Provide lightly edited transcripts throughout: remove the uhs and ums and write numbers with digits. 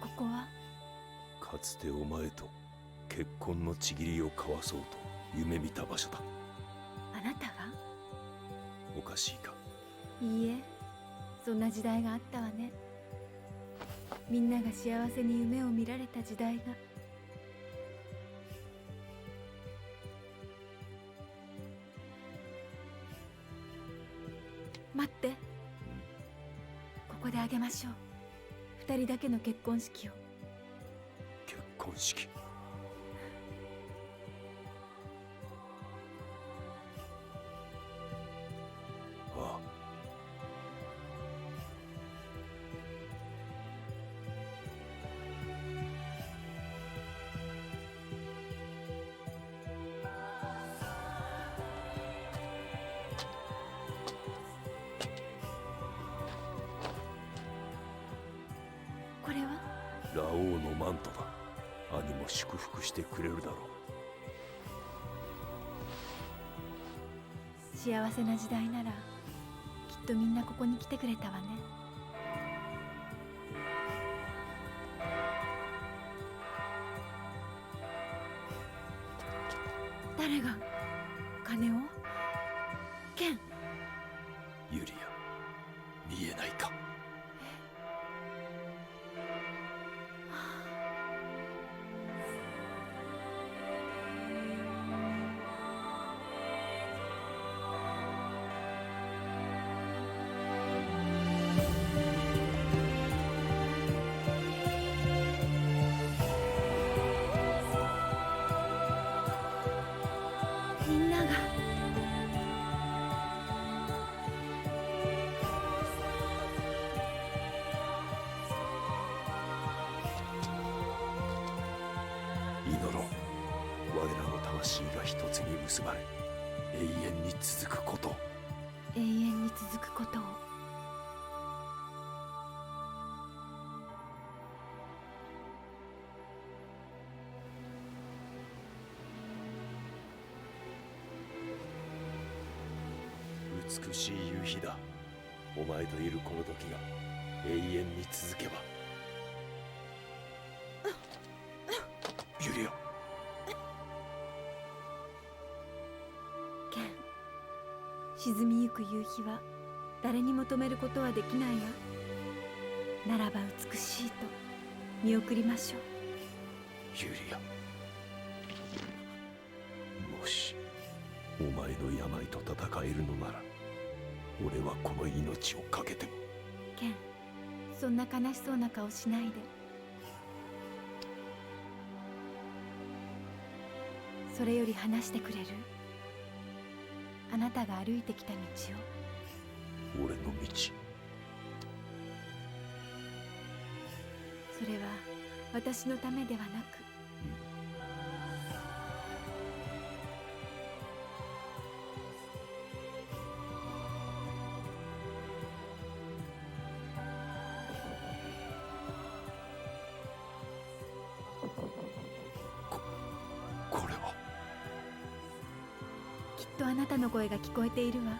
ここは？かつてお前と結婚の契りを交わそうと夢見た場所だ。あなたが？おかしいか？いいえ、そんな時代があったわね。みんなが幸せに夢を見られた時代が。待って、ここであげましょう。二人だけの結婚式を。結婚式？ああ。これは？ラオウのマントだ。兄も祝福してくれるだろう。幸せな時代ならきっとみんなここに来てくれたわね。誰が金を？ケン。ユリア、見えないか？みんなが。祈ろう。我らの魂が一つに結ばれ、永遠に続くことを。永遠に続くことを。美しい夕日だ。お前といるこの時が永遠に続けば。ユリア。ケン、沈みゆく夕日は誰にも止めることはできないわ。ならば美しいと見送りましょう。ユリア、もしお前の病と戦えるのなら、俺はこの命を懸けても。ケン、そんな悲しそうな顔しないで。それより話してくれる？あなたが歩いてきた道を。俺の道。それは私のためではなく、これは。きっとあなたの声が聞こえているわ。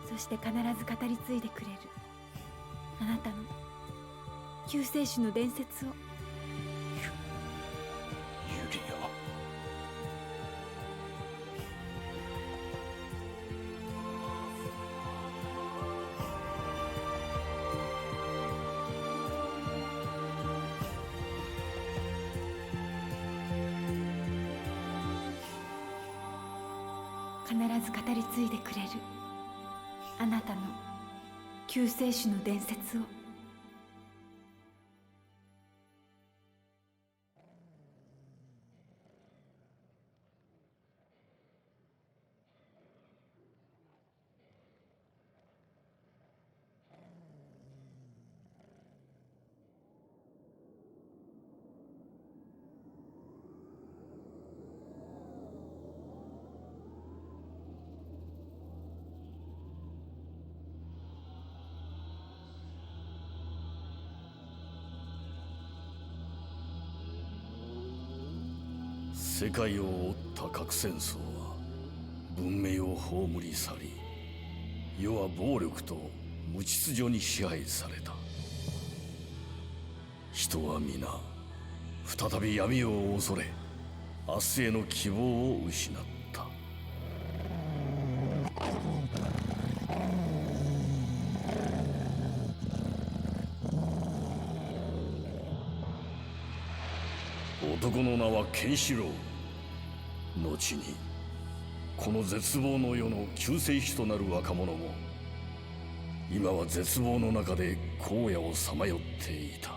そして必ず語り継いでくれる。あなたの救世主の伝説を。ユリア。ず語り継いでくれるあなたの救世主の伝説を。世界を覆った核戦争は文明を葬り去り、世は暴力と無秩序に支配された。人は皆再び闇を恐れ、明日への希望を失った。男の名はケンシロウ。後にこの絶望の世の救世主となる若者も今は絶望の中で荒野をさまよっていた。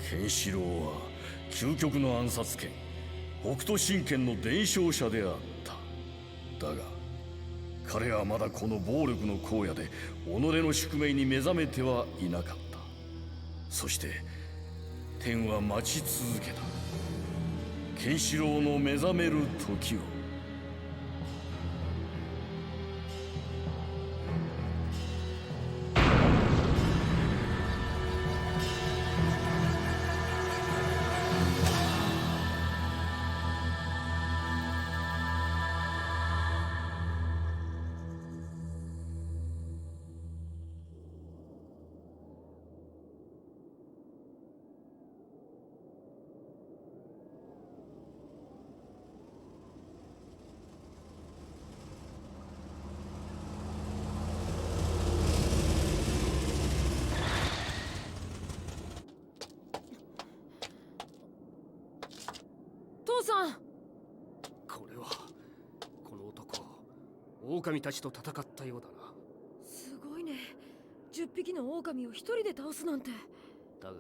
ケンシロウは究極の暗殺剣北斗神拳の伝承者であった。だが彼はまだこの暴力の荒野で己の宿命に目覚めてはいなかった。そして天は待ち続けたケンシロウの目覚める時を。父さん、これはこの男、狼たちと戦ったようだな。すごいね。10匹の狼を一人で倒すなんて。だが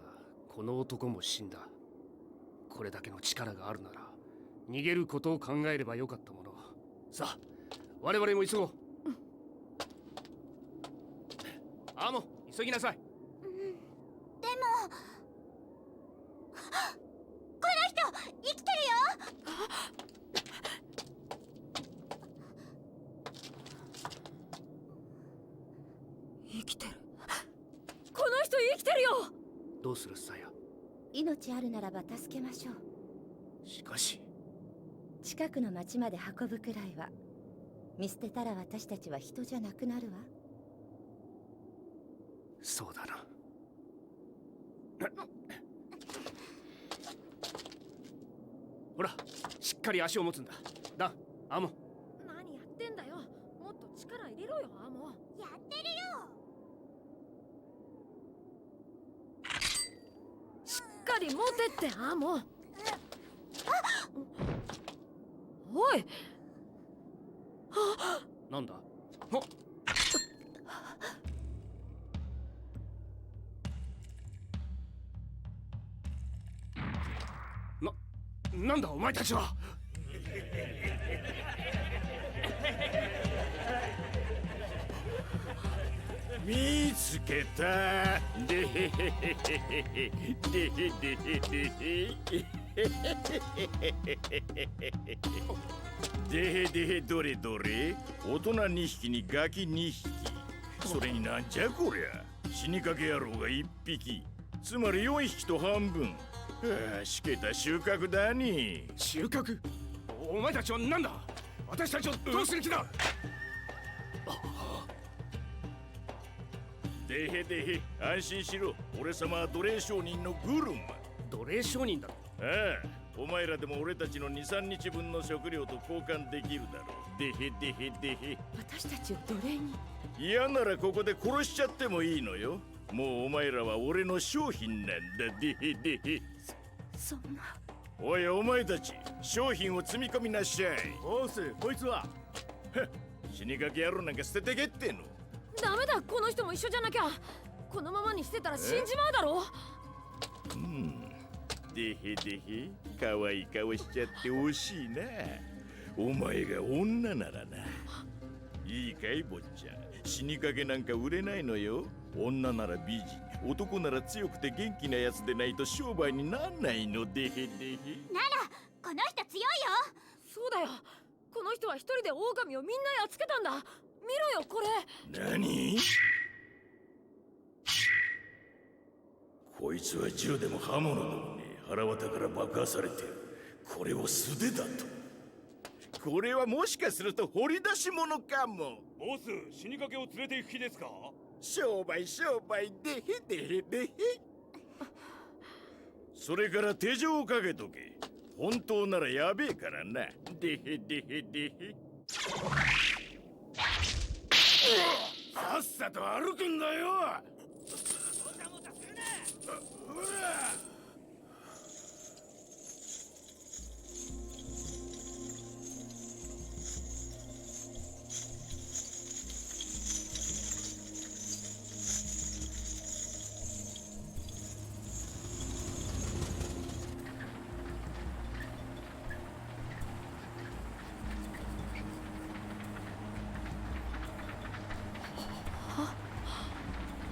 この男も死んだ。これだけの力があるなら逃げることを考えればよかったもの。さあ我々も急ごう。アーモ、急ぎなさい。でもこの人生きてるよ。生きてる。この人生きてるよ。どうするサヤ。命あるならば助けましょう。しかし近くの町まで運ぶくらいは。見捨てたら私たちは人じゃなくなるわ。そうだな。ほら、しっかり足を持つんだ。ダン、アモ。何やってんだよ。もっと力入れろよ、アーモ。やってるよ。しっかり持てって、アーモ。おい。なんだ。はっ。なんだお前たちは。見つけた。でへへへへへへでへでへでへでへでへどれどれ。大人2匹にガキ2匹。それになんじゃこりゃ。死にかけ野郎が1匹。つまり4匹と半分。はあ、しけた収穫だに。収穫？お前たちは何だ？私たちをどうする気だ？でへでへ、安心しろ。俺様は奴隷商人のグルンマ。奴隷商人だろ。ああ、お前らでも俺たちの2、3日分の食料と交換できるだろう。でへでへでへ。私たちを奴隷に。嫌ならここで殺しちゃってもいいのよ。もうお前らは俺の商品なんだ。でへでへ。そんな。おいお前たち、商品を積み込みなしゃい。ボス、こいつは。死にかけ野郎なんか捨ててけっての。ダメだ、この人も一緒じゃなきゃ。このままにしてたら死んじまうだろ。でへでへ、可愛い顔しちゃって惜しいな。お前が女ならな。いいかい坊ちゃん、死にかけなんか売れないのよ。女なら美人、男なら強くて元気なやつでないと商売になんないの。でへでへ。ならこの人強いよ。そうだよ、この人は一人で狼をみんなやっつけたんだ。見ろよこれ。何？こいつは銃でも刃物でもね、腹渡から爆破されてる。これを素手だと。これはもしかすると掘り出し物かも。ボス、死にかけを連れて行く気ですか？商売でへでへでへ。それから手錠をかけとけ。本当ならやべえからな。でへでへでへ。さっさと歩くんだよ。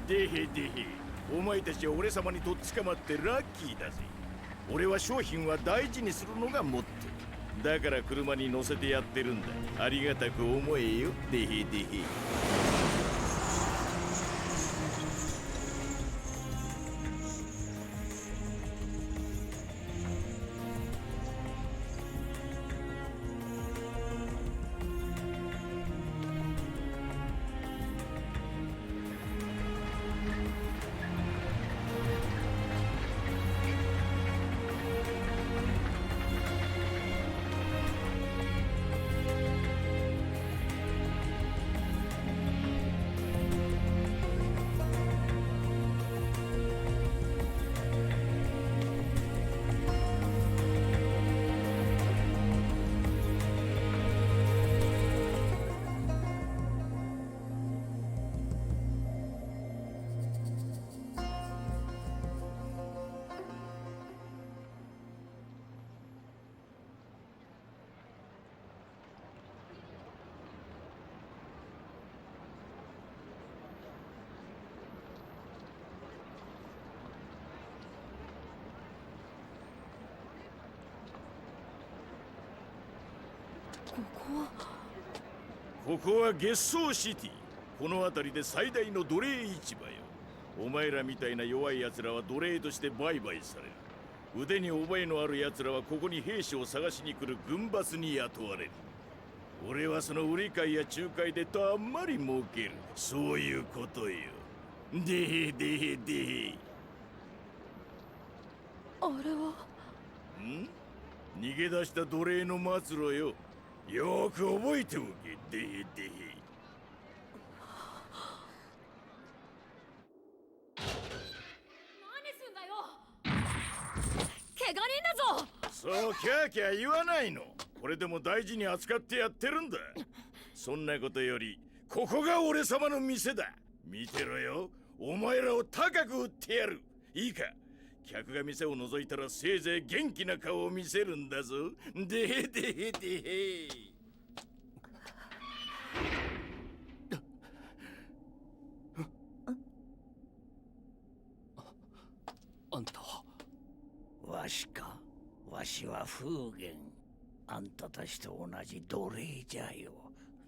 でへでへ、お前たちは俺様にとっ捕まってラッキーだぜ。俺は商品は大事にするのがモットー。だから車に乗せてやってるんだ。ありがたく思えよ。でへでへ。ここは月草シティ。この辺りで最大の奴隷市場よ。お前らみたいな弱い奴らは奴隷として売買される。腕に覚えのある奴らはここに兵士を探しに来る軍閥に雇われる。俺はその売り買いや仲介でたんまり儲ける。そういうことよ。でへでへでへ。あれは。逃げ出した奴隷の末路よ。よく覚えておけ。でへでへ。何すんだよ。怪我人だぞ。そうキャーキャー言わないの。これでも大事に扱ってやってるんだ。そんなことよりここが俺様の店だ。見てろよ。お前らを高く売ってやる。いいか、客が店を覗いたらせいぜい元気な顔を見せるんだぞ。でへでへでへ。わしは風源。あんたたちと同じ奴隷じゃよ。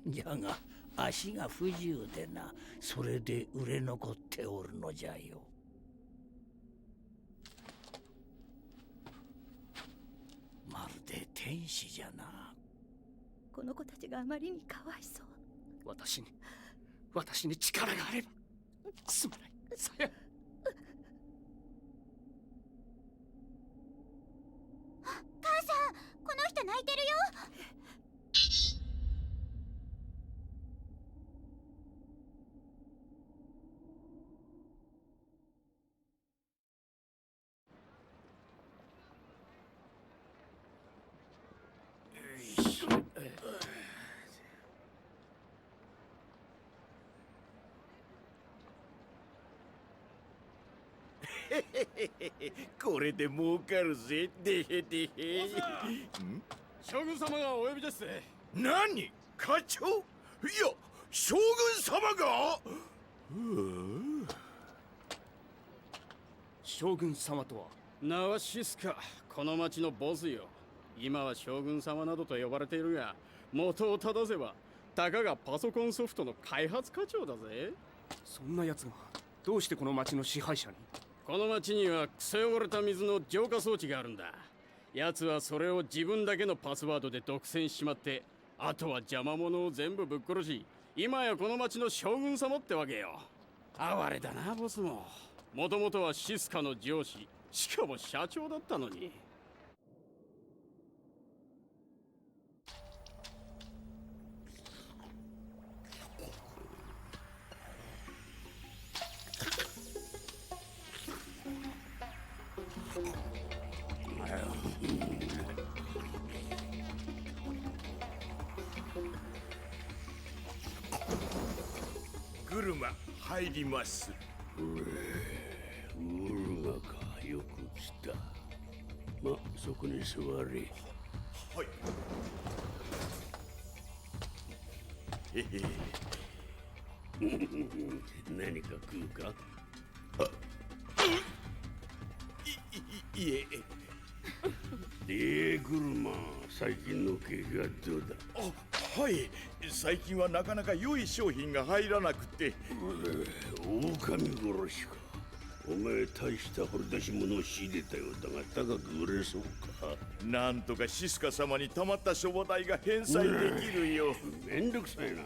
じゃが足が不自由でな、それで売れ残っておるのじゃよ。まるで天使じゃな。この子たちがあまりにかわいそう。私に力があれば。すまない、さや。母さん、この人泣いてるよ。これで儲かるぜ。でへでへ。将軍様がお呼びです。何、課長？いや、将軍様が？将軍様とは？名はシスカ、この町のボスよ。今は将軍様などと呼ばれているが、元を正せばたかがパソコンソフトの開発課長だぜ。そんな奴がどうしてこの町の支配者に？この町には癖汚れた水の浄化装置があるんだ。奴はそれを自分だけのパスワードで独占しちまって、あとは邪魔者を全部ぶっ殺し、今やこの町の将軍様ってわけよ。哀れだな、ボスも。もともとはシスカの上司、しかも社長だったのに。車入ります。ウルガか、よく来た。ま、そこに座れ。はい。へへ。何か食うか？いえ。車、最近の景気はどうだ？はい、最近はなかなか良い商品が入らなくて。狼殺しか。お前大した掘り出し物を仕入れたようだが高く売れそうか？なんとかシスカ様にたまった諸母代が返済できるよ。めんどくさいな。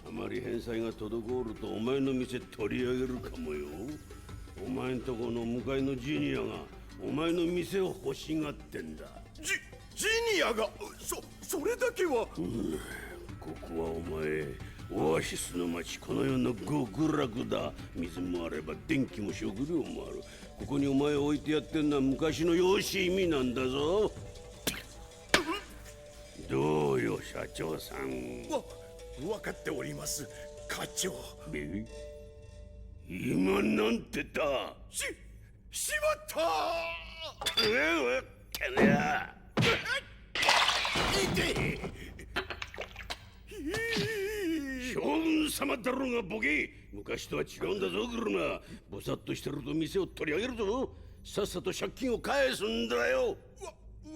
あまり返済が滞るとお前の店取り上げるかもよ。お前んとこの向かいのジニアがお前の店を欲しがってんだ。ジニアが？それだけは。ここはお前オアシスの町、この世の極楽だ。水もあれば電気も食料もある。ここにお前を置いてやってんのは昔の養子意味なんだぞ。どうよ社長さん。分かっております、課長。今なんて言った？しまったてめえ将軍様だろうがボケ。昔とは違うんだぞ車。ぼさっとしてると店を取り上げるぞ。さっさと借金を返すんだよ。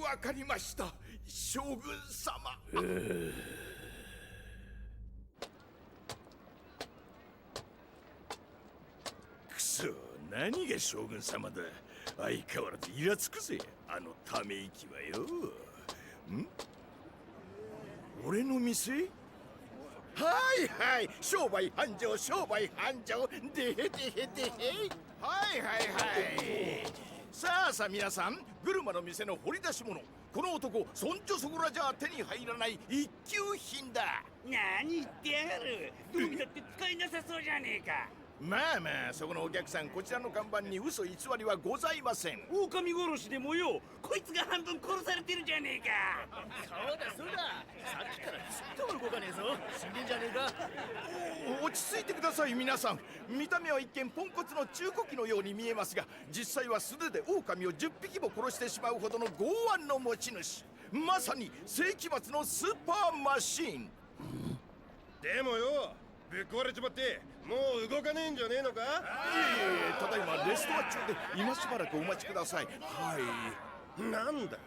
わかりました、将軍様。くそ、何が将軍様だ。相変わらずイラつくぜ、あのため息はよ。俺の店？はいはい、商売繁盛、商売繁盛。でへでへでへ。はいはいはい。さあ皆さん、グルマの店の掘り出し物、この男そんじょそこらじゃ手に入らない一級品だ。何言ってやがる。どう見たって使いなさそうじゃねえか。まあまあ、そこのお客さん、こちらの看板に嘘偽りはございません。狼殺しでもよ、こいつが半分殺されてるじゃねえか。そうだ、さっきからずっと動かねえぞ。死んでんじゃねえか。落ち着いてください皆さん。見た目は一見ポンコツの中古機のように見えますが、実際は素手で狼を10匹も殺してしまうほどの剛腕の持ち主。まさに世紀末のスーパーマシーン。でもよ、ぶっ壊れちまってもう動かねえんじゃねえのか？いえ、ただいまレストア中で今しばらくお待ちください。はい。なんだ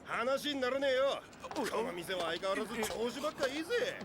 話にならねえよ。この店は相変わらず調子ばっかいいぜ。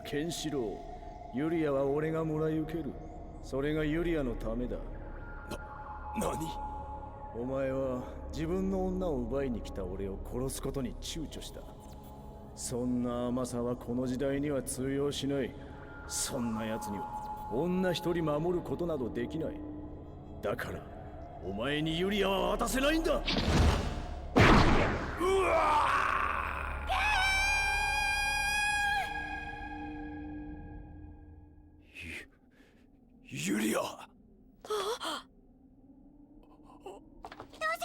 ケンシロウ、ユリアは俺がもらい受ける。それがユリアのためだ。何？お前は自分の女を奪いに来た俺を殺すことに躊躇した。そんな甘さはこの時代には通用しない。そんな奴には女一人守ることなどできない。だからお前にユリアは渡せないんだ。うわー！ユリア。父さ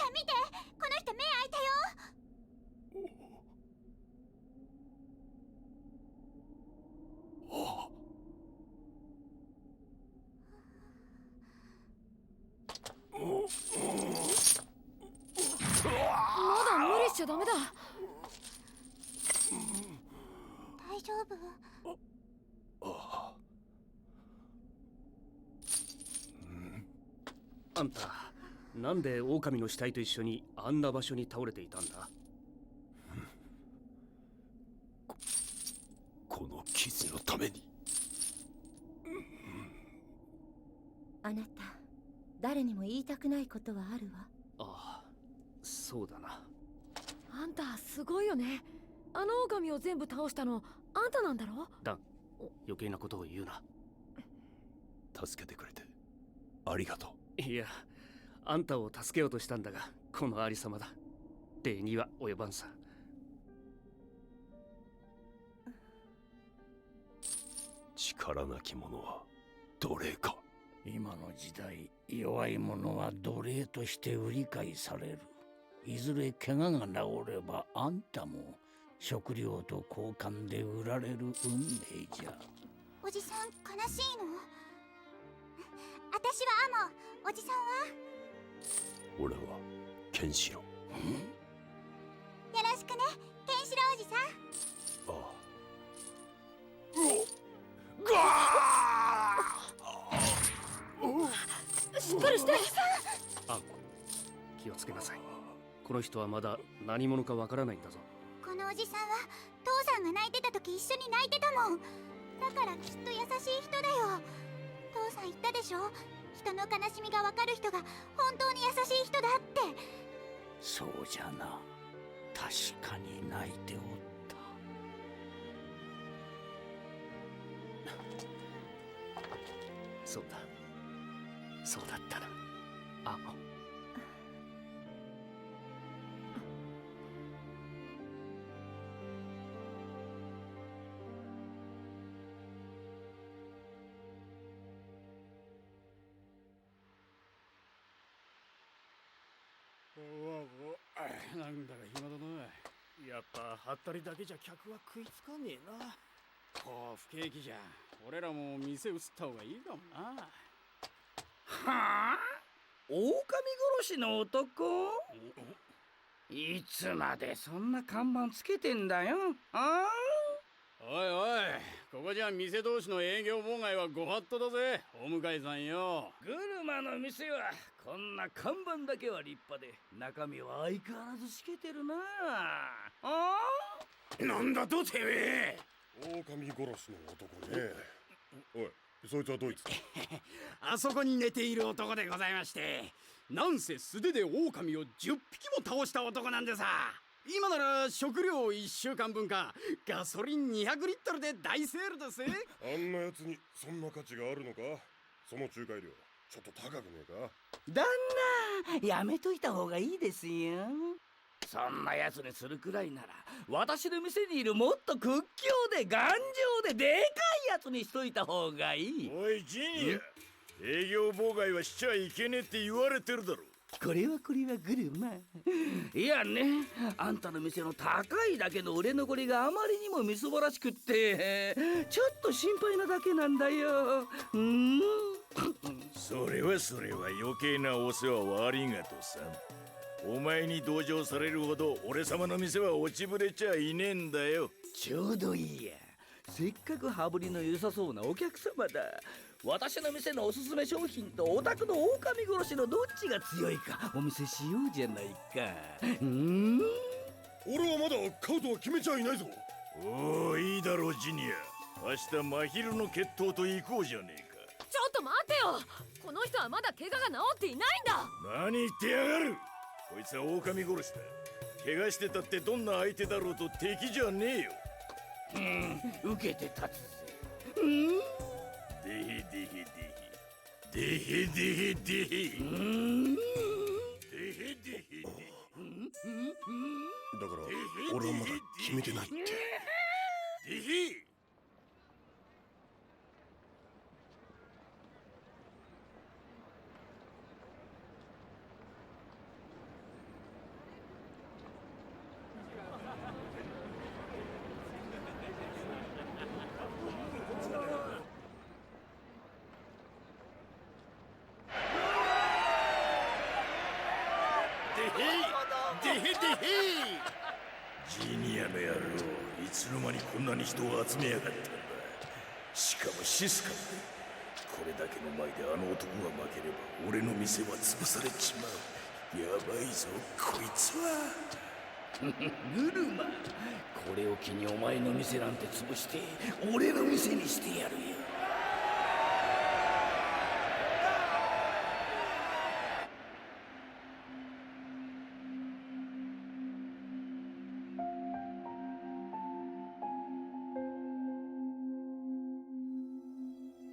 ん見て、この人目開いたよ。まだ無理しちゃダメだ。大丈夫？あんた、なんで狼の死体と一緒にあんな場所に倒れていたんだ？この傷のために。あなた、誰にも言いたくないことはあるわ。ああ、そうだな。あんたすごいよね。あの狼を全部倒したのあんたなんだろ？ダン、余計なことを言うな。助けてくれてありがとう。いや、あんたを助けようとしたんだが、このありさまだ。礼には及ばんさ。力なき者は奴隷か。今の時代、弱い者は奴隷として売り買いされる。いずれ怪我が治ればあんたも食料と交換で売られる運命じゃ。おじさん悲しいの？私はアモ。おじさんは？俺はケンシロウ。よろしくね、ケンシロウおじさん。あしっかりして。あん、気をつけなさい。この人はまだ何者かわからないんだぞ。このおじさんは父さんが泣いてた時一緒に泣いてたもん。だからきっと優しい人だよ。父さん言ったでしょ、人の悲しみがわかる人が本当に優しい人だって。そうじゃな。確かに泣いておった。そうだ。そうだったな。あ、なんだか暇だな。やっぱハったりだけじゃ客は食いつかねえな。こう不景気じゃ俺らも店移った方がいいかもな。はあ？狼殺しの男？いつまでそんな看板つけてんだよ。ああ？おいおい、ここじゃ店同士の営業妨害はご法度だぜ、お向かいさんよ。グルマの店はこんな看板だけは立派で、中身は相変わらずしけてるな。ああ？なんだとてめえ！狼殺しの男ね。おい、そいつはどいつだ？あそこに寝ている男でございまして、なんせ素手で狼を10匹も倒した男なんでさ。今なら食料1週間分かガソリン200リットルで大セールだぜ。あんなやつにそんな価値があるのか？その仲介料ちょっと高くねえか？旦那、やめといた方がいいですよ。そんなやつにするくらいなら私の店にいるもっと屈強で頑丈ででかいやつにしといた方がいい。おいジニア、営業妨害はしちゃいけねえって言われてるだろ。これはグルマ。いやね、あんたの店の高いだけの売れ残りがあまりにもみすぼらしくってちょっと心配なだけなんだよ。それは余計なお世話はありがとうさ。お前に同情されるほど俺様の店は落ちぶれちゃいねえんだよ。ちょうどいいや。せっかく羽振りの良さそうなお客様だ。私の店のおすすめ商品とお宅の狼殺しのどっちが強いかお見せしようじゃないか。俺はまだ買うとは決めちゃいないぞ。おお、いいだろうジニア。明日真昼の決闘と行こうじゃねえか。ちょっと待ってよ、この人はまだ怪我が治っていないんだ。何言ってやがる。こいつは狼殺しだ。怪我してたってどんな相手だろうと敵じゃねえよ。受けて立つぜ。デヘデヘデヘデヘデヘデヘデヘデヘデヘ。だから俺はまだ決めてないって。デヘ。ジニアの野郎、いつの間にこんなに人を集めやがったんだ。しかもシスカも。これだけの前であの男が負ければ俺の店は潰されちまう。やばいぞこいつは。グルマ、これを機にお前の店なんて潰して俺の店にしてやるよ。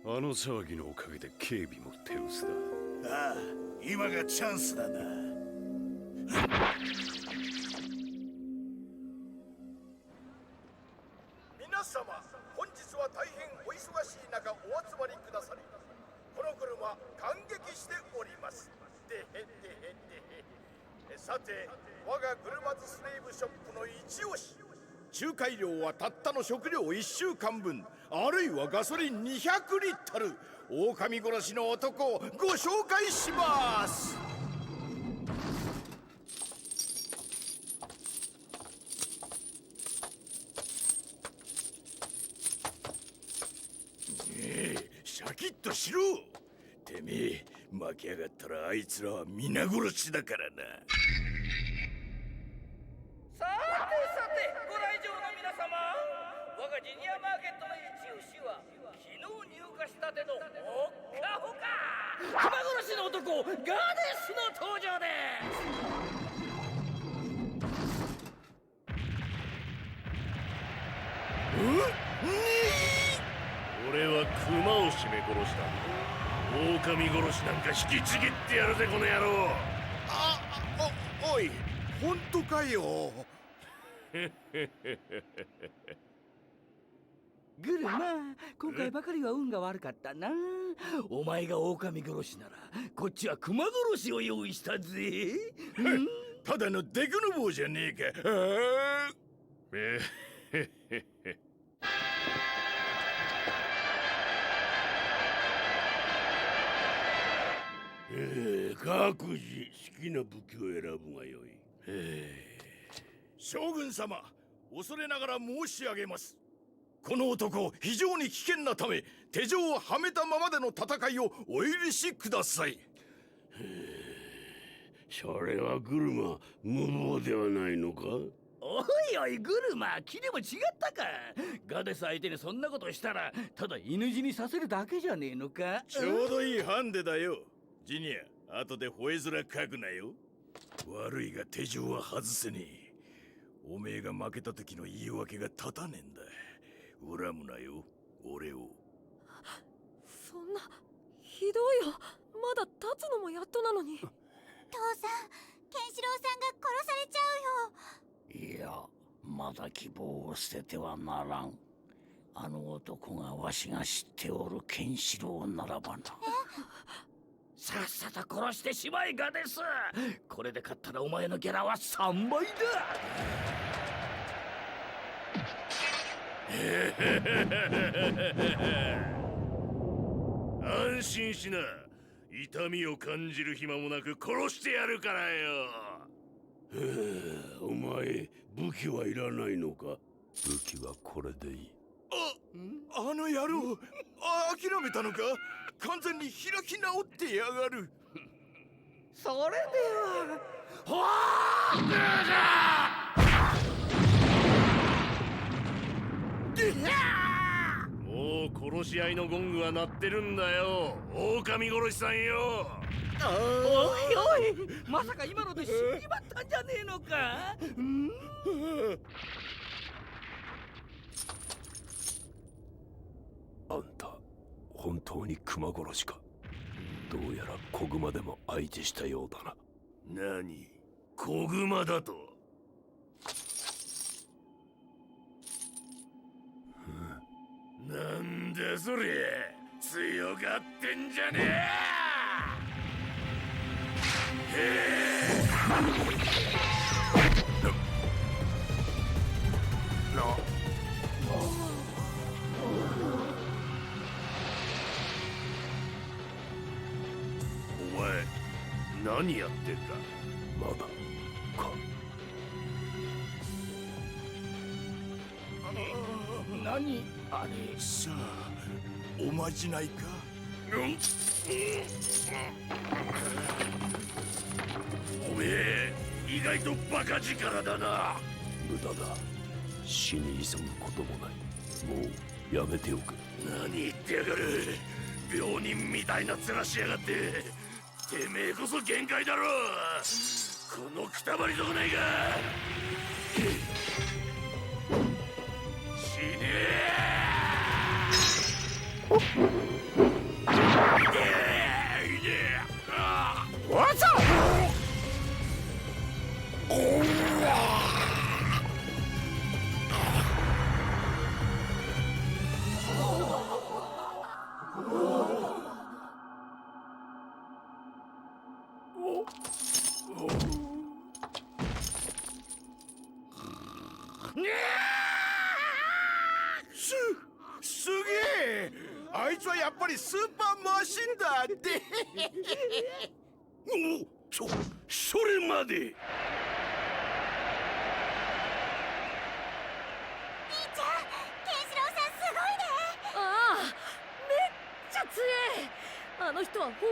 あの騒ぎのおかげで警備も手薄だ。ああ、今がチャンスだな。皆様、本日は大変お忙しい中お集まりくださり、この車感激しております。でへでへでへ。さて、我がグルマズスレイブショップの一押し、仲介料はたったの食料1週間分、あるいはガソリン200リットル、狼殺しの男をご紹介します。シャキッとしろ。てめえ負けやがったらあいつらは皆殺しだからな。さてご来場の皆様、我がジニアマーケットの一押しは昨日入荷したてのほっかほか熊殺しの男ガデスの登場です。俺は熊を絞め殺した。狼殺しなんか引きちぎってやるぜこの野郎。おい、本当かよ。グルマ、今回ばかりは運が悪かったな。お前が狼殺しならこっちは熊殺しを用意したぜ。ただのデクノボーじゃねえか。各自好きな武器を選ぶがよい。将軍様、恐れながら申し上げます。この男非常に危険なため、手錠をはめたままでの戦いをお許しください。それはグルマ、無謀ではないのか。おいおいグルマ、気でも違ったか。ガデス相手にそんなことしたらただ犬死にさせるだけじゃねえのか。ちょうどいいハンデだよ。ジニア、後で吠え面かくなよ。悪いが手錠は外せねえ。おめえが負けた時の言い訳が立たねえんだ。恨むなよ、俺を。そんなひどいよ。まだ立つのもやっとなのに。父さん、ケンシロウさんが殺されちゃうよ。いや、まだ希望を捨ててはならん。あの男がわしが知っておるケンシロウならばな。さっさと殺してしまいがです。これで勝ったらお前のギャラは3倍だ。安心しな。痛みを感じる暇もなく殺してやるからよ。お前武器はいらないのか？武器はこれでいい。あの野郎、諦めたのか？完全に開き直ってやがる。それではもう殺し合いのゴングは鳴ってるんだよ、狼殺しさんよ。おいおい、まさか今ので死んじまったんじゃねえのか？あんた本当に熊殺しか？どうやら子熊でも相手したようだな。何、子熊だと？なんだそれ、強がってんじゃねえ。お前何やってんだ？まだか。何あれ？さあ、おまじないか？おめえ意外とバカ力だな。無駄だ。死に急ぐこともない。もうやめておく。何言ってやがる。病人みたいな面しやがって。てめえこそ限界だろ。このくたばり損ないが。死ねえ。わざ！すげえ！あいつはやっぱりスーパーマシンだって。それまで。兄ちゃん、ケンシロウさんすごいね。ああ、めっちゃ強え。あの人は本物の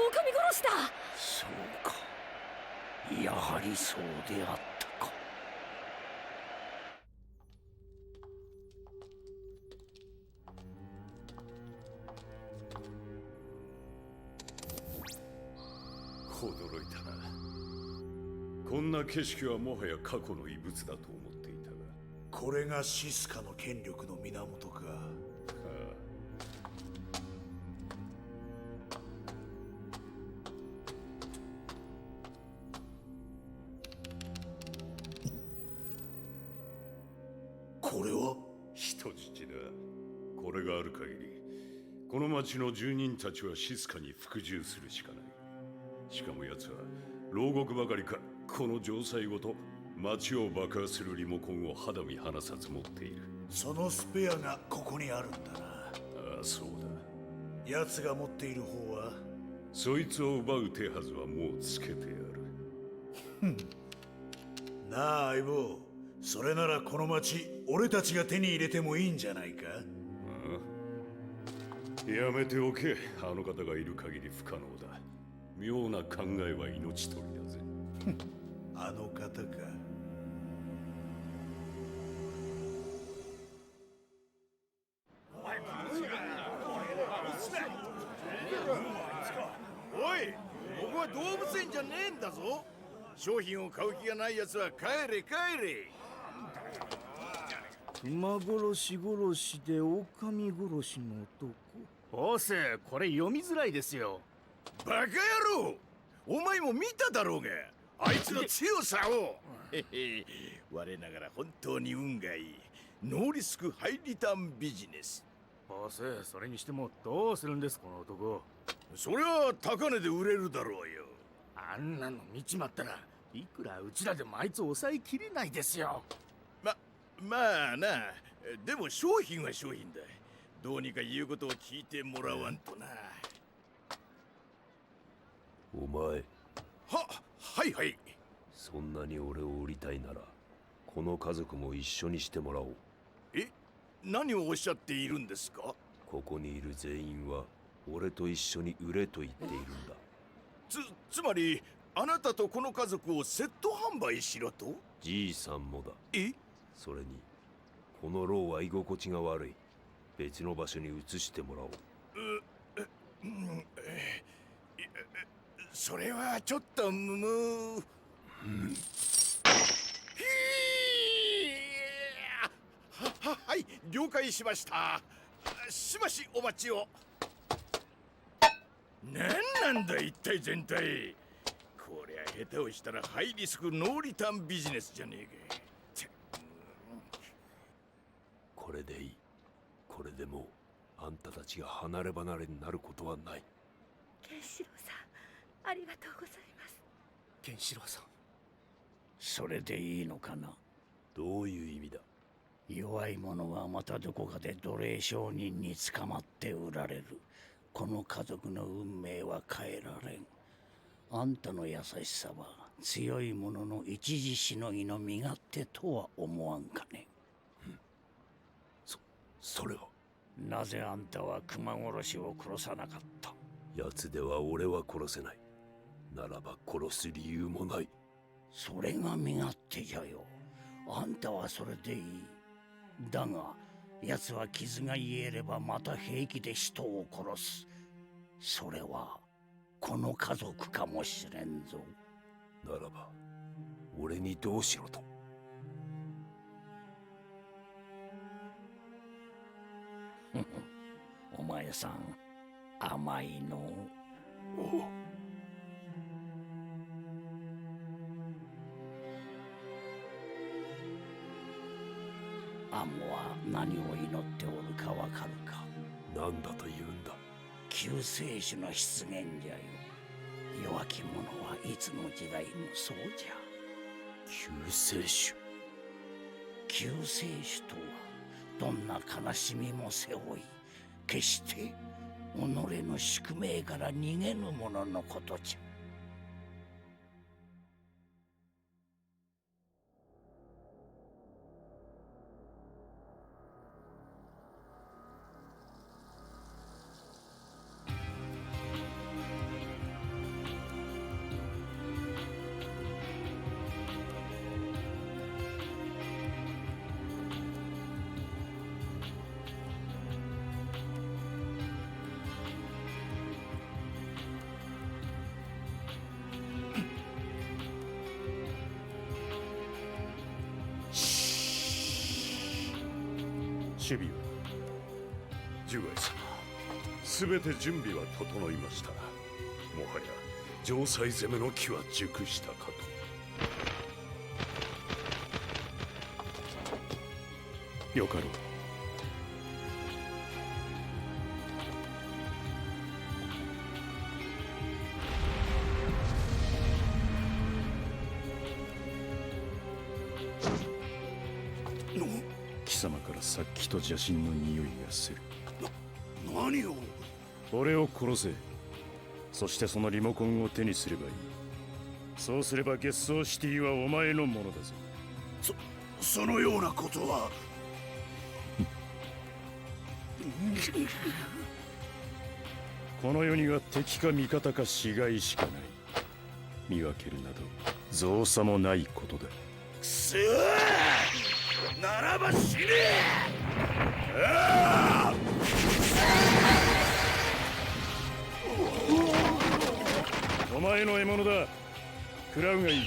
狼殺しだ。そうか、やはりそうであったか。驚いたな。こんな景色はもはや過去の遺物だと思っていたが。これがシスカの権力の源か。これは人質だ。これがある限りこの町の住人たちは静かに服従するしかない。しかも奴は牢獄ばかりか、この城塞ごと町を爆破するリモコンを肌身離さず持っている。そのスペアがここにあるんだな。ああ、そうだ。奴が持っている方はそいつを奪う手はずはもうつけてやる。なあ相棒、それならこの町俺たちが手に入れてもいいんじゃないか？やめておけ。あの方がいる限り不可能だ。妙な考えは命取りだぜ。あの方か。おい、ここは動物園じゃねえんだぞ。商品を買う気がない奴は帰れ帰れ。熊殺し殺しで狼殺しの男。ボス、これ読みづらいですよ。バカ野郎、お前も見ただろうが。あいつの強さを我ながら本当に運がいい。ノーリスクハイリターンビジネス。ボス、それにしてもどうするんですこの男。そりゃ高値で売れるだろうよ。あんなの見ちまったらいくらうちらでもあいつ抑えきれないですよ。まあな。でも商品は商品だ。どうにか言うことを聞いてもらわんとな。お前、はいはい。そんなに俺を売りたいならこの家族も一緒にしてもらおう。何をおっしゃっているんですか？ここにいる全員は俺と一緒に売れと言っているんだ。つまりあなたとこの家族をセット販売しろと？じいさんもだ。それにこの牢は居心地が悪い。別の場所に移してもらおう。それはちょっとはい、了解しました。しばしお待ちを。何なんだ一体全体。こりゃ下手をしたらハイリスクノーリターンビジネスじゃねえか。これでいい。これでもうあんたたちが離れ離れになることはない。ケンシロウさん、ありがとうございます。ケンシロウさん、それでいいのかな。どういう意味だ。弱い者はまたどこかで奴隷商人に捕まって売られる。この家族の運命は変えられん。あんたの優しさは強い者の一時しのぎの身勝手とは思わんかね。それはなぜあんたは熊殺しを殺さなかった？奴では俺は殺せない。ならば殺す理由もない。それが身勝手じゃよ。あんたはそれでいい。だが奴は傷が癒えればまた平気で人を殺す。それはこの家族かもしれんぞ。ならば俺にどうしろと？お前さん、甘いの。アモは何を祈っておるかわかるか？何だと言うんだ？救世主の出現じゃよ。弱き者はいつの時代もそうじゃ。救世主。救世主とはどんな悲しみも背負い、決して己の宿命から逃げぬ者のことじゃ。守備は十外様、すべて準備は整いました。もはや城塞攻めの機は熟したかと。よかろう。貴様からさっきと邪神の匂いがする。何を？俺を殺せ。そしてそのリモコンを手にすればいい。そうすればゲッソーシティはお前のものだぞ。そのようなことは。この世には敵か味方か死骸しかない。見分けるなど造作もないことだ。くそー！ならば死ね！お前の獲物だ。食らうがいい。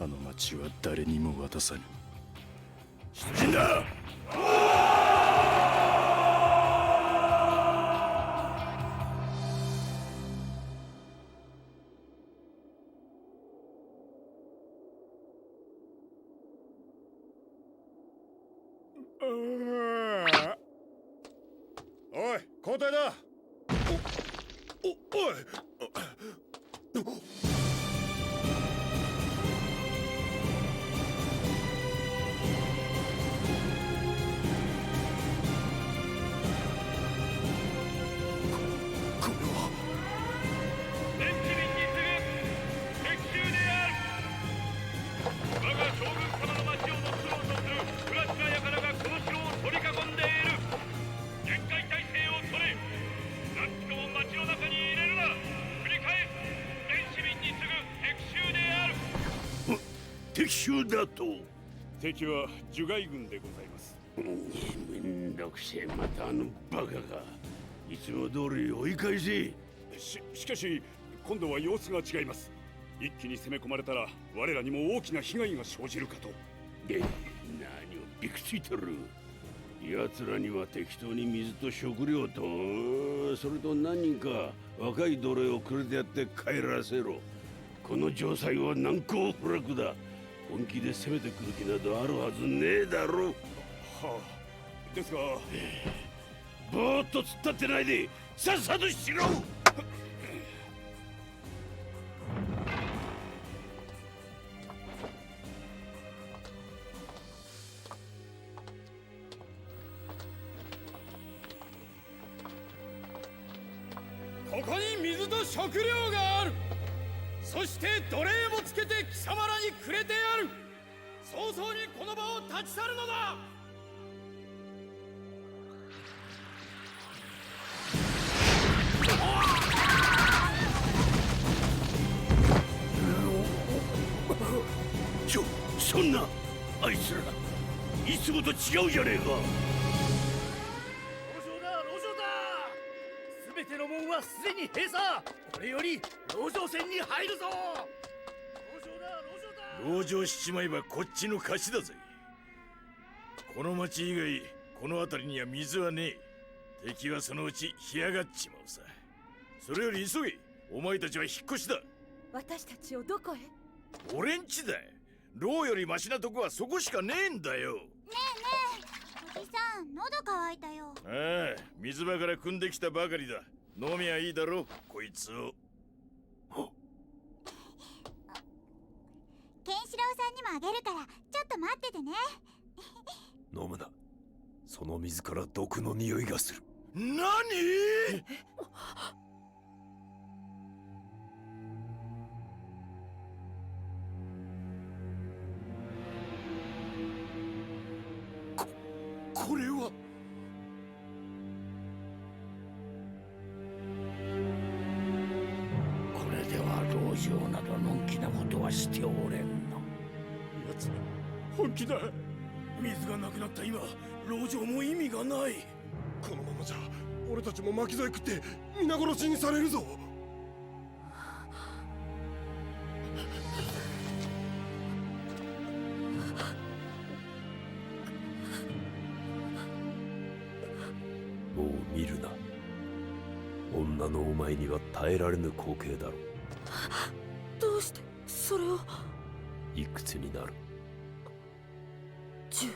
あの町は誰にも渡さぬ。出陣だ。おい、交代だ。おい。敵襲だと。敵は樹海軍でございます。めんどくせえ、またあのバカが。いつも通り追い返せ。しかし今度は様子が違います。一気に攻め込まれたら我らにも大きな被害が生じるかと。何をびくついてる。奴らには適当に水と食料と、それと何人か若い奴隷をくれてやって帰らせろ。この城塞は難攻不落だ。本気で攻めてくる気などあるはずねえだろ。はあ、ですがぼーっと突っ立ってないでさっさとしろ。ここに水と食料がある。そして奴隷もつけて貴様らにくれてやる。早々にこの場を立ち去るのだ。そんな、あいつらいつもと違うじゃねえか。路上だ、全ての門はすでに閉鎖。これより籠城戦に入るぞ。籠城しちまえばこっちの勝ちだぜ。この町以外この辺りには水はねえ。敵はそのうち干上がっちまうさ。それより急げ。お前たちは引っ越しだ。私たちをどこへ？俺んちだ。牢よりマシなとこはそこしかねえんだよ。ねえおじさん、喉乾いたよ。ああ、水場から汲んできたばかりだ。飲みはいいだろこいつを。ケンシロウさんにもあげるからちょっと待っててね。飲むな。その水から毒の匂いがする。何？これは。これでは籠城などのんきなことはしておれんの。奴ら本気だ。水がなくなった今、籠城も意味がない。このままじゃ俺たちも巻き添え食って皆殺しにされるぞ。もう見るな。女のお前には耐えられぬ光景だろう。どうしてそれを。いくつになる？15。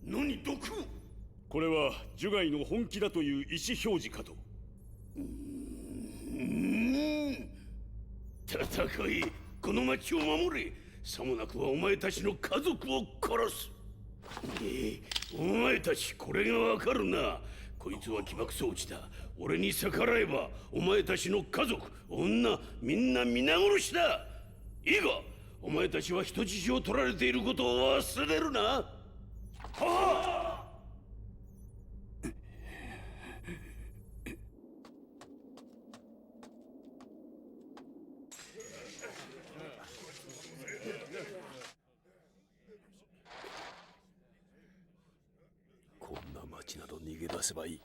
何毒？これは樹海の本気だという意思表示かと。戦い、この町を守れ。さもなくはお前たちの家族を殺す。お前たちこれがわかるな。こいつは起爆装置だ。俺に逆らえばお前たちの家族、女みんな皆殺しだ。いいか、お前たちは人質を取られていることを忘れるな。はあ。こんな町など逃げ出せばいい。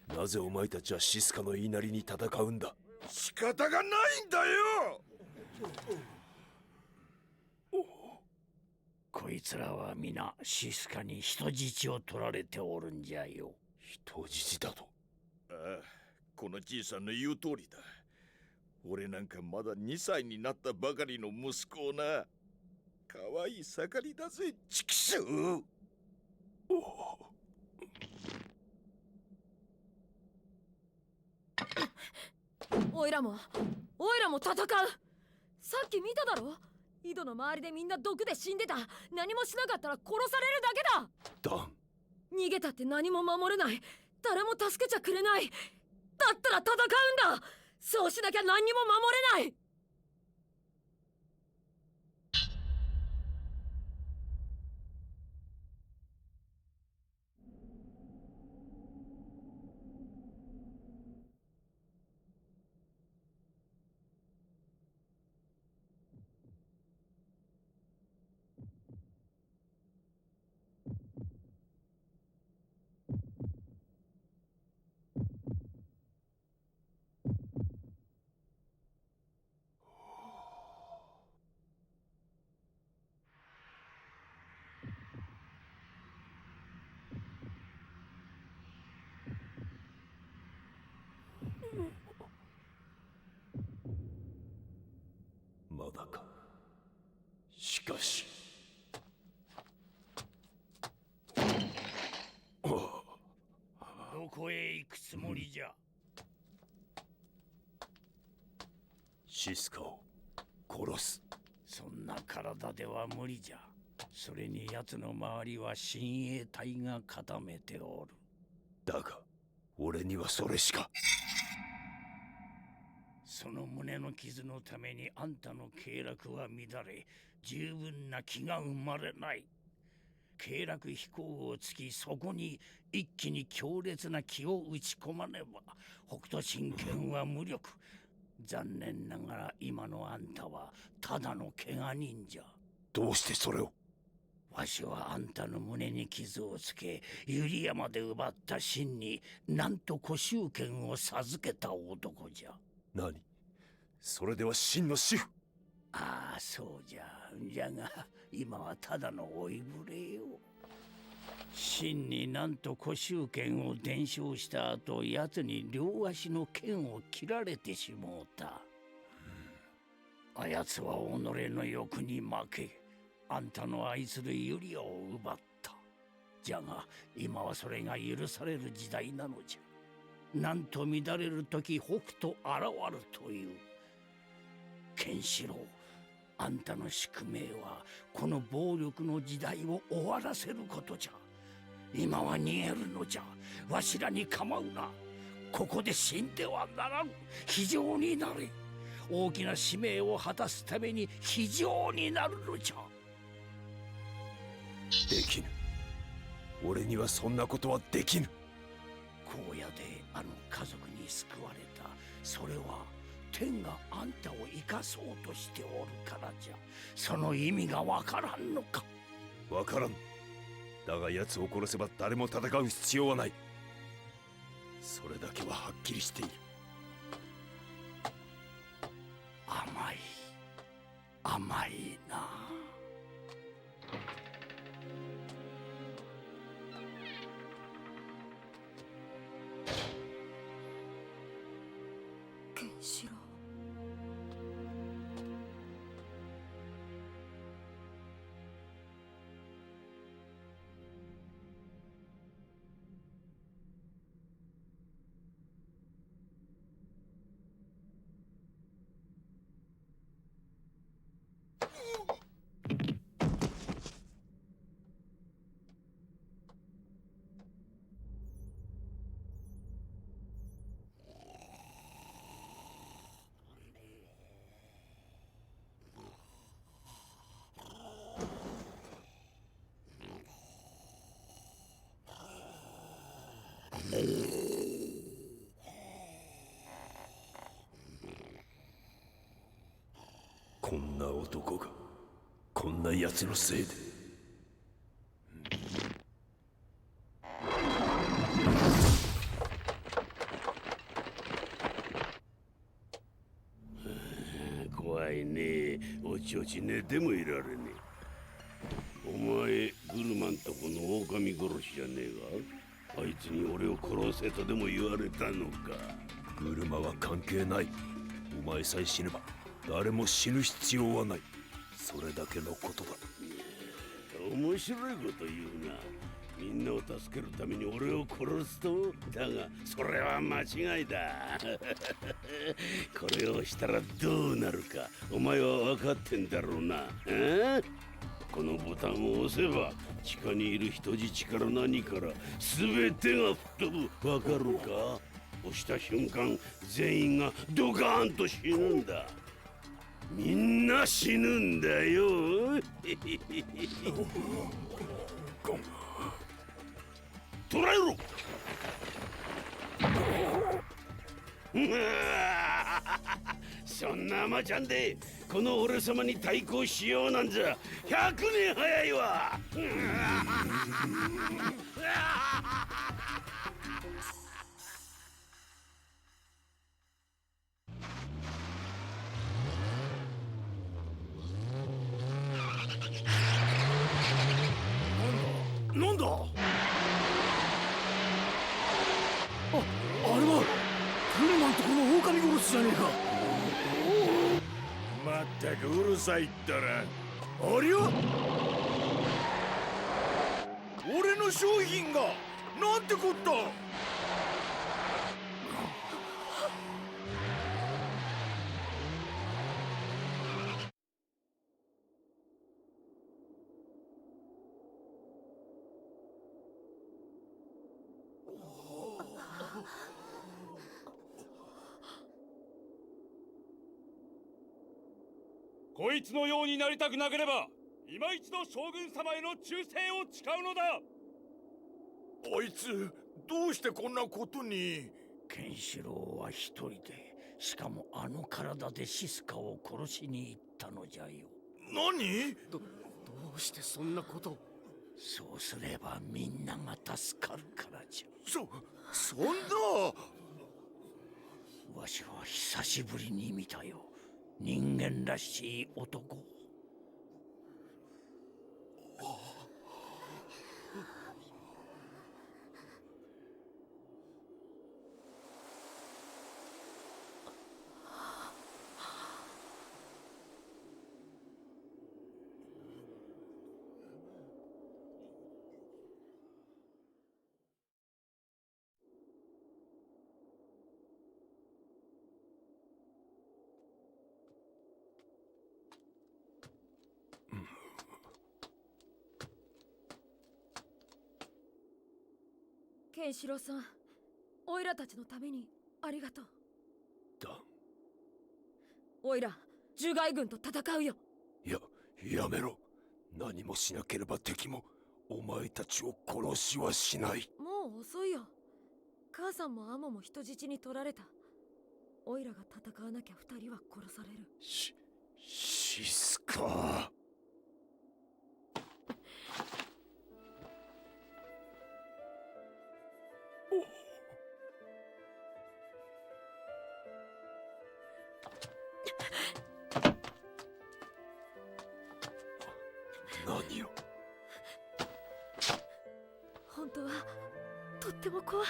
なぜお前たちはシスカの言いなりに戦うんだ？仕方がないんだよ。こいつらは皆シスカに人質を取られておるんじゃよ。人質だと？ああ、このじいさんの言う通りだ。俺なんかまだ2歳になったばかりの息子をな。可愛い盛りだぜ、チキショー。おいらも戦う。さっき見ただろ。井戸の周りでみんな毒で死んでた。何もしなかったら殺されるだけだ。ダン、逃げたって何も守れない。誰も助けちゃくれない。だったら戦うんだ。そうしなきゃ何にも守れない。まだか。しかしどこへ行くつもりじゃ？シスカを殺す。そんな体では無理じゃ。それに奴の周りは親衛隊が固めておる。だが俺にはそれしか。その胸の傷のためにあんたの経絡は乱れ、十分な気が生まれない。経絡飛行をつき、そこに一気に強烈な気を打ち込まねば北斗神拳は無力。残念ながら今のあんたはただの怪我人じゃ。どうしてそれを？わしはあんたの胸に傷をつけ、百合山で奪った神になんと古宗剣を授けた男じゃ。何？それでは真の主婦？ああ、そうじゃ。じゃが今はただの老いぶれよ。真になんと古宗剣を伝承した後、奴に両足の剣を切られてしもうた。あやつは己の欲に負け、あんたの愛するユリアを奪った。じゃが今はそれが許される時代なのじゃ。なんと乱れる時北と現るという。ケンシロウ、あんたの宿命はこの暴力の時代を終わらせることじゃ。今は逃げるのじゃ。わしらに構うな。ここで死んではならぬ。非常になれ。大きな使命を果たすために非常になるのじゃ。できぬ。俺にはそんなことはできぬ。荒野であの家族に救われた。それは天があんたを生かそうとしておるからじゃ。その意味がわからんのか？わからん。だが奴を殺せば誰も戦う必要はない。それだけははっきりしている。甘いな。ケンシロウ。こんな男がこんな奴のせいで。ておちおち寝てもいられねえ。お前グルマンとこの狼殺しじゃねえが、あいつに俺を殺せとでも言われたのか。グルマは関係ない。お前さえ死ねば誰も死ぬ必要はない。それだけのことだ。面白いこと言うな。みんなを助けるために俺を殺すと。だがそれは間違いだ。これをしたらどうなるかお前は分かってんだろうな。このボタンを押せば地下にいる人質から何から全てが吹っ飛ぶ。わかるか？押した瞬間全員がドカーンと死ぬんだ。みんな死ぬんだよ。捕らえろ。そんな甘ちゃんでこの俺様に対抗しようなんじゃ100年早いわ。なんだあれはグルマンとこの狼殺しじゃねえか。まったくうるさいったら。ありゃ、俺の商品がなんてこった。こいつのようになりたくなければ今一度将軍様への忠誠を誓うのだ。あいつどうしてこんなことに。ケンシロウは一人で、しかもあの体でシスカを殺しに行ったのじゃよ。何？どうしてそんなことを。そうすればみんなが助かるからじゃ。そんな。わしは久しぶりに見たよ、人間らしい男。ケンシロウさん、オイラたちのためにありがとう。オイラ、獣害軍と戦うよ。やめろ。何もしなければ敵もお前たちを殺しはしない。もう遅いよ。母さんもアモも人質に取られた。オイラが戦わなきゃ2人は殺される。シスカ。何よ。本当はとっても怖い。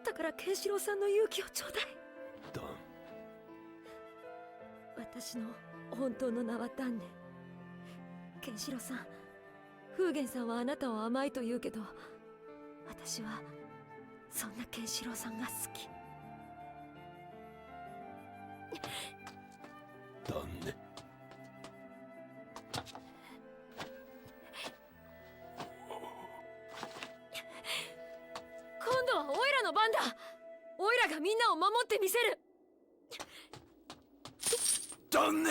だからケンシロウさんの勇気をちょうだい。ダン。私の本当の名はダンね。ケンシロウさん、フーゲンさんはあなたを甘いと言うけど、私はそんなケンシロウさんが好き。ダンね。今度はオイラの番だ。オイラがみんなを守ってみせる。ダンね。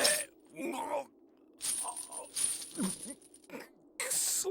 くそ。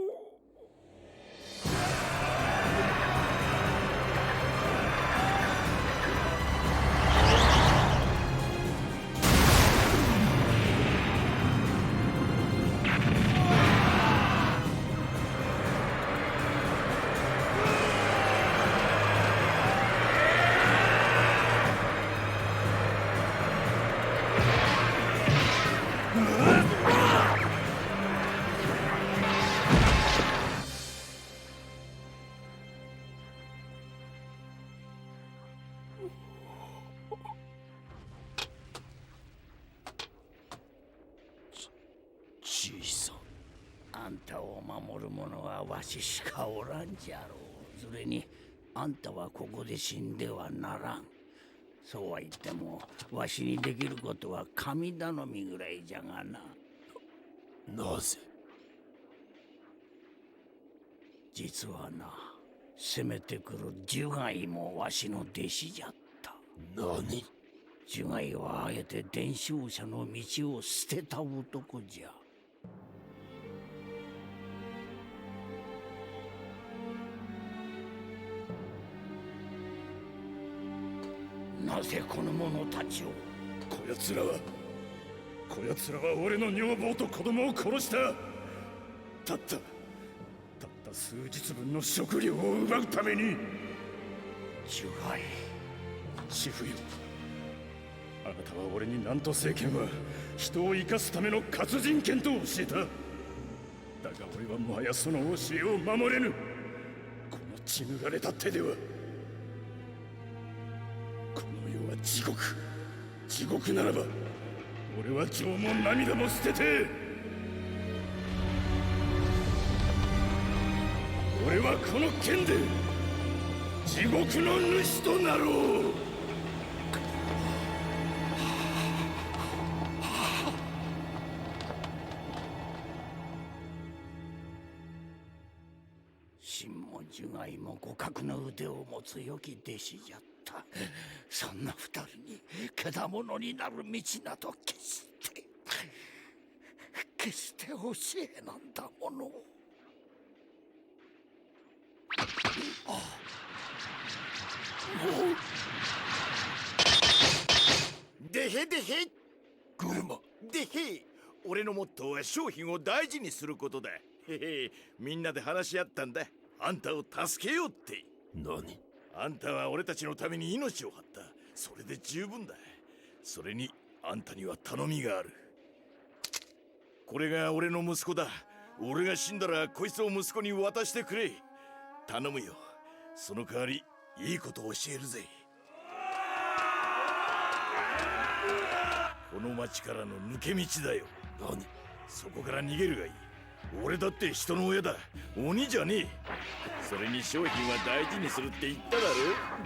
あんたを守る者はわししかおらんじゃろう。それにあんたはここで死んではならん。そうは言ってもわしにできることは神頼みぐらいじゃがな。なぜ？実はな、攻めてくる呪骸もわしの弟子じゃった。何？呪骸はあえて伝承者の道を捨てた男じゃ。なぜこの者たちを？こやつらは俺の女房と子供を殺した。たった数日分の食料を奪うために。呪骸。師父よ、あなたは俺に南都政権は人を生かすための活人剣と教えた。だが俺はもはやその教えを守れぬ。この血塗られた手では。この世は地獄ならば俺は情も涙も捨てて、俺はこの剣で地獄の主となろう。神も呪骸も互角の腕を持つ良き弟子じゃった。そんな二人に獣になる道など決して教えなんだもの。でへでへグルマ。でへ俺のモットーは商品を大事にすることだ。へへ、みんなで話し合ったんだ。あんたを助けようって。何？あんたは俺たちのために命を張った。それで十分だ。それにあんたには頼みがある。これが俺の息子だ。俺が死んだらこいつを息子に渡してくれ。頼むよ。その代わりいいことを教えるぜ。この町からの抜け道だよ。何？そこから逃げるがいい。俺だって人の親だ。鬼じゃねえ。それに商品は大事にするって言っただろ。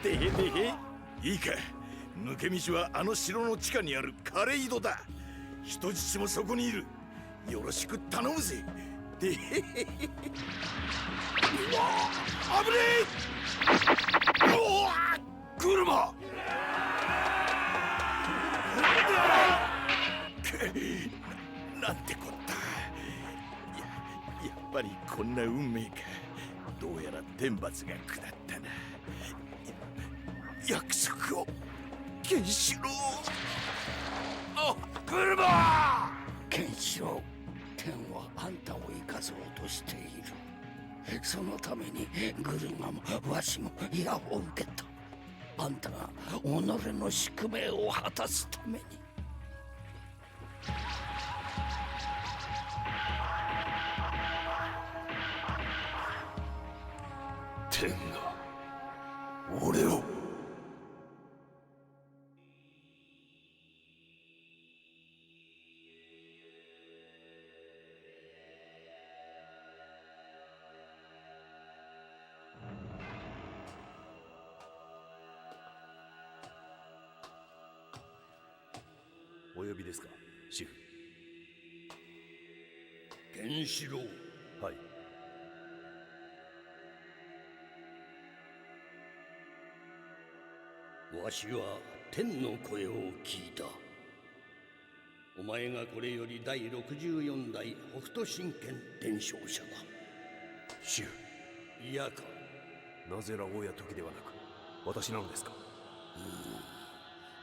でへでへ。いいか、抜け道はあの城の地下にある枯れ井戸だ。人質もそこにいる。よろしく頼むぜ。でへへへ。うわあぶねえ。うわグルマ。なんてこった。やっぱりこんな運命か。どうやら天罰が下ったな。約束をケンシロウ。あ、グルマ。ケンシロウ、天はあんたを生かそうとしている。そのためにグルマもわしも矢を受けた。あんたが己の宿命を果たすために。天が俺を。お呼びですか、シェフ。ケンシロウ。はい。わしは天の声を聞いた。お前がこれより第64代北斗神拳伝承者だ。シェフ。嫌か。なぜラオウや時ではなく私なのですか？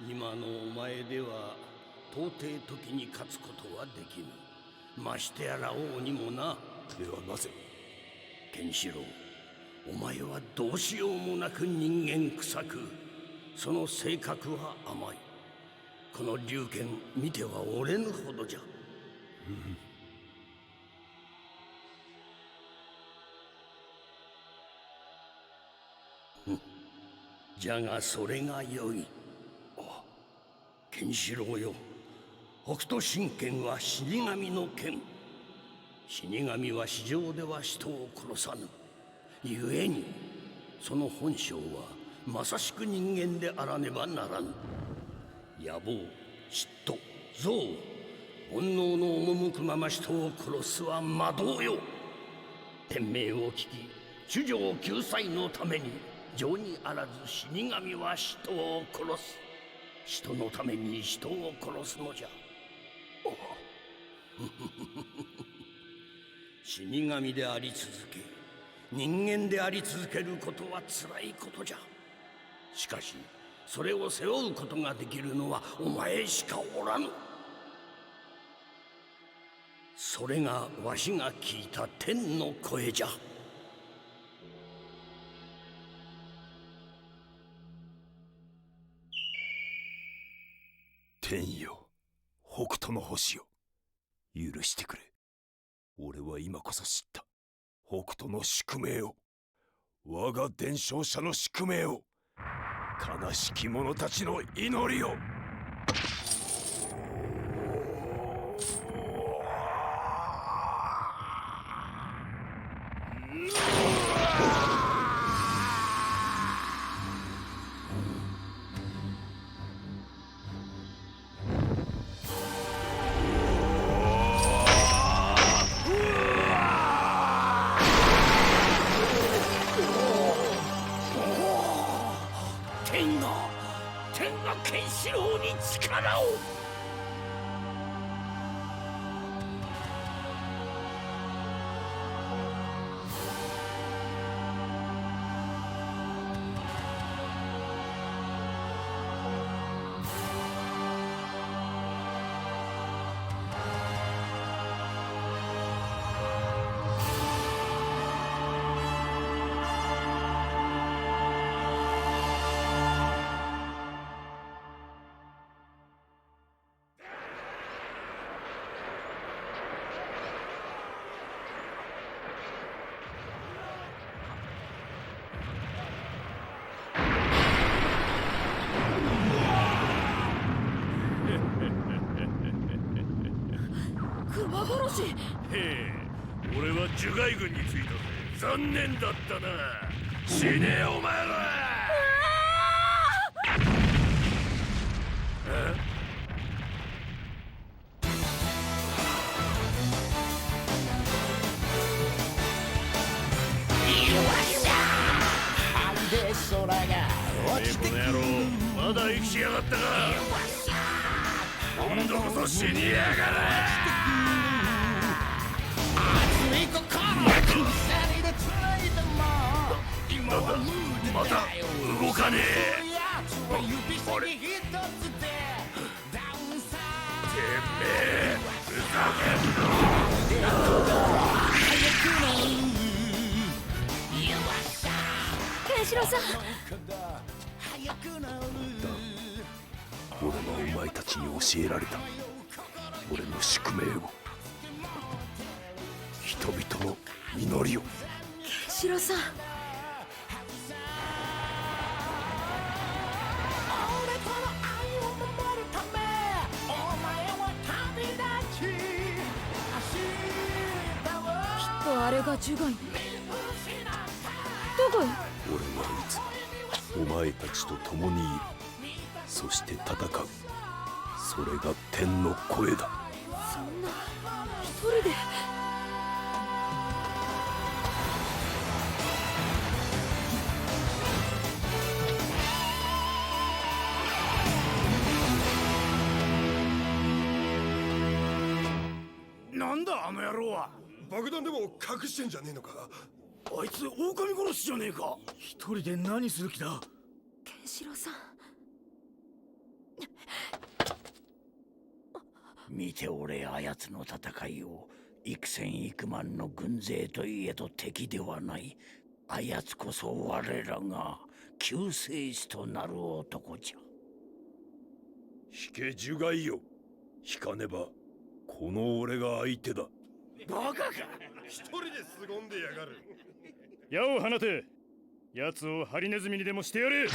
今のお前では到底時に勝つことはできぬ。ましてやラオウにもな。ではなぜ？ケンシロウ、お前はどうしようもなく人間臭く、その性格は甘い。この龍拳見ては折れぬほどじゃ。じゃがそれがよい。ケンシロウよ、北斗神拳は死神の剣。死神は市場では人を殺さぬ。故にその本性はまさしく人間であらねばならぬ。野望、嫉妬、憎悪、煩悩の赴くまま人を殺すは魔道よ。天命を聞き、主情救済のために情にあらず死神は人を殺す。人のために人を殺すのじゃ。死神であり続け、人間であり続けることはつらいことじゃ。しかしそれを背負うことができるのはお前しかおらぬ。それがわしが聞いた天の声じゃ。天よ、北斗の星よ、許してくれ。俺は今こそ知った。北斗の宿命を、我が伝承者の宿命を、悲しき者たちの祈りを。天がケンシロウに力を。熊殺し。へえ、俺は樹海軍についたぜ。残念だったな。死ねえお前ら。空が落ちてくる。この野郎、まだ生きてやがったか。今度こそ死にやがれ。熱い心の鎖でつないでも今はムードまた動かねえ。あれ、てめえふざけんの。ケンシロウさん。俺はお前たちに教えられた。俺の宿命を、人々の祈りを。ケンシロウさん。あれがジュガイ。どこへ？俺はいつお前たちと共にいる。そして戦う。それが天の声だ。そんな一人で。なんだあの野郎は。爆弾でも隠してんじゃねえのか。あいつ狼殺しじゃねえか。一人で何する気だ。ケンシロウさん。見ておれ、あやつの戦いを。幾千幾万の軍勢といえど敵ではない。あやつこそ我らが救世主となる男じゃ。引け樹海よ。引かねばこの俺が相手だ。バカか。一人で凄んでやがる。矢を放て。奴をハリネズミにでもしてやれ。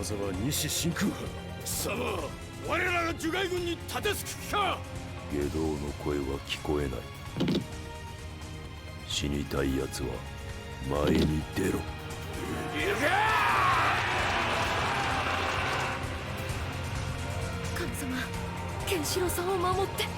技は西真空派。貴様、我らが樹海軍に立てつく気か。下道の声は聞こえない。死にたい奴は前に出ろ。神様、ケンシロウさんを守って。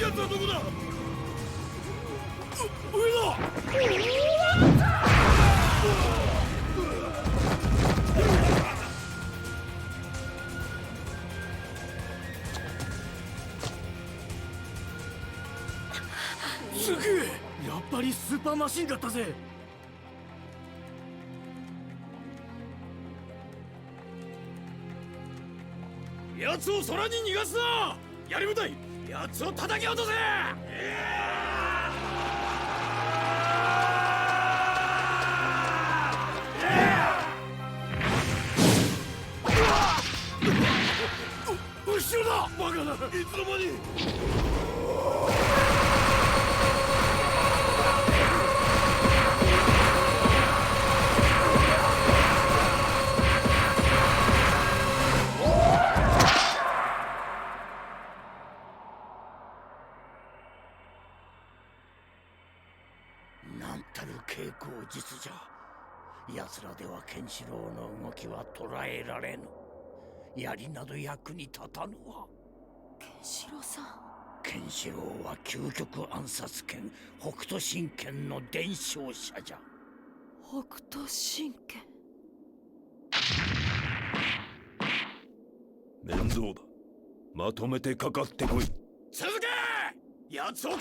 やつはどこだ。すげえ、やっぱりスーパーマシンだったぜ。奴を空に逃がすな。やり部隊、奴を叩き落とせ。後ろだ。バカな、いつの間に。なんたる傾向術じゃ。奴らではケンシロウの動きは捉えられぬ。槍など役に立たぬわ。ケンシロウさん。ケンシロウは究極暗殺剣北斗神拳の伝承者じゃ。北斗神拳。面蔵だ。まとめてかかってこい。続け。奴を囲め。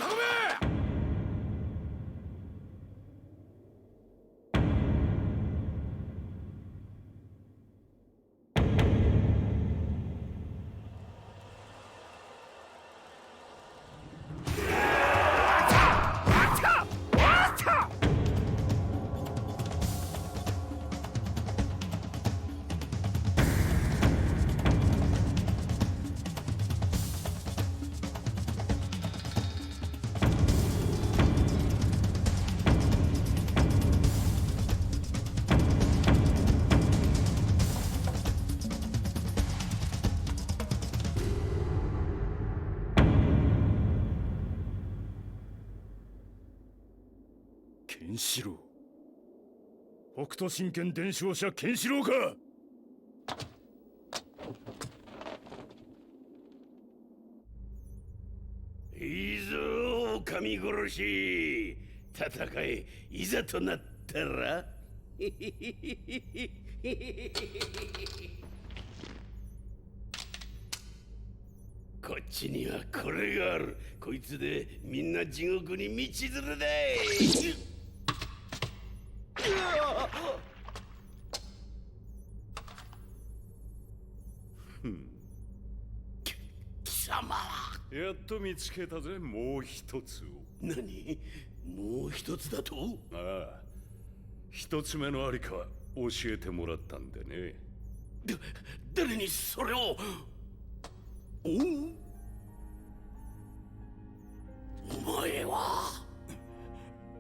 ケンシロウ。北斗神拳伝承者ケンシロウか。いいぞ、神殺し。戦いいざとなったら。こっちにはこれがある。こいつでみんな地獄に道連れだい。貴様はやっと見つけたぜ、もう一つを。何？もう一つだと？ああ、一つ目のありかは教えてもらったんでね。誰にそれを？お前は？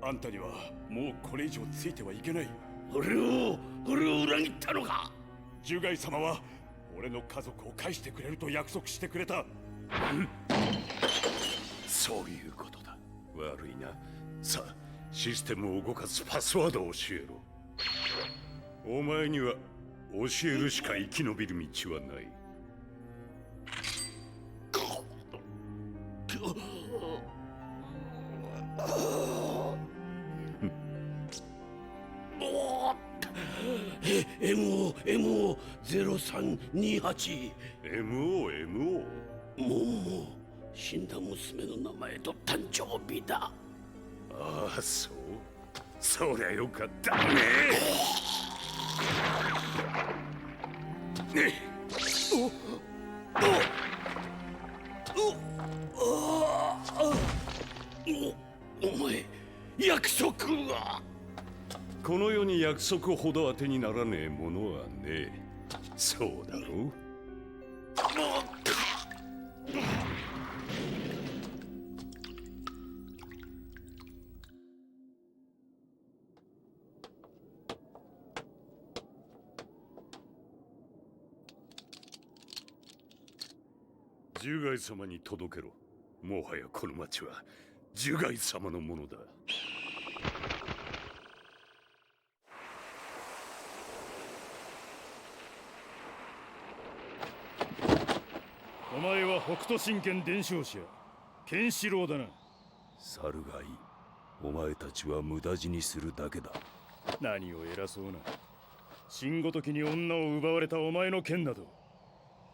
あんたにはもうこれ以上ついてはいけない。俺を裏切ったのか？樹海様は俺の家族を返してくれると約束してくれた。そういうことだ。悪いな。さあ、システムを動かすパスワードを教えろ。お前には教えるしか生き延びる道はない。MO0328。 MO。 もう死んだ娘の名前と誕生日だ。ああ、そう。そりゃよかったね。お前、約束は？この世に約束ほど当てにならねえものはねえ。そうだろう。獣害様に届けろ。もはやこの町は獣害様のものだ。お前は北斗神拳伝承者ケンシロウだな。猿がいい。お前たちは無駄死にするだけだ。何を偉そうな。神ごときに女を奪われたお前の剣など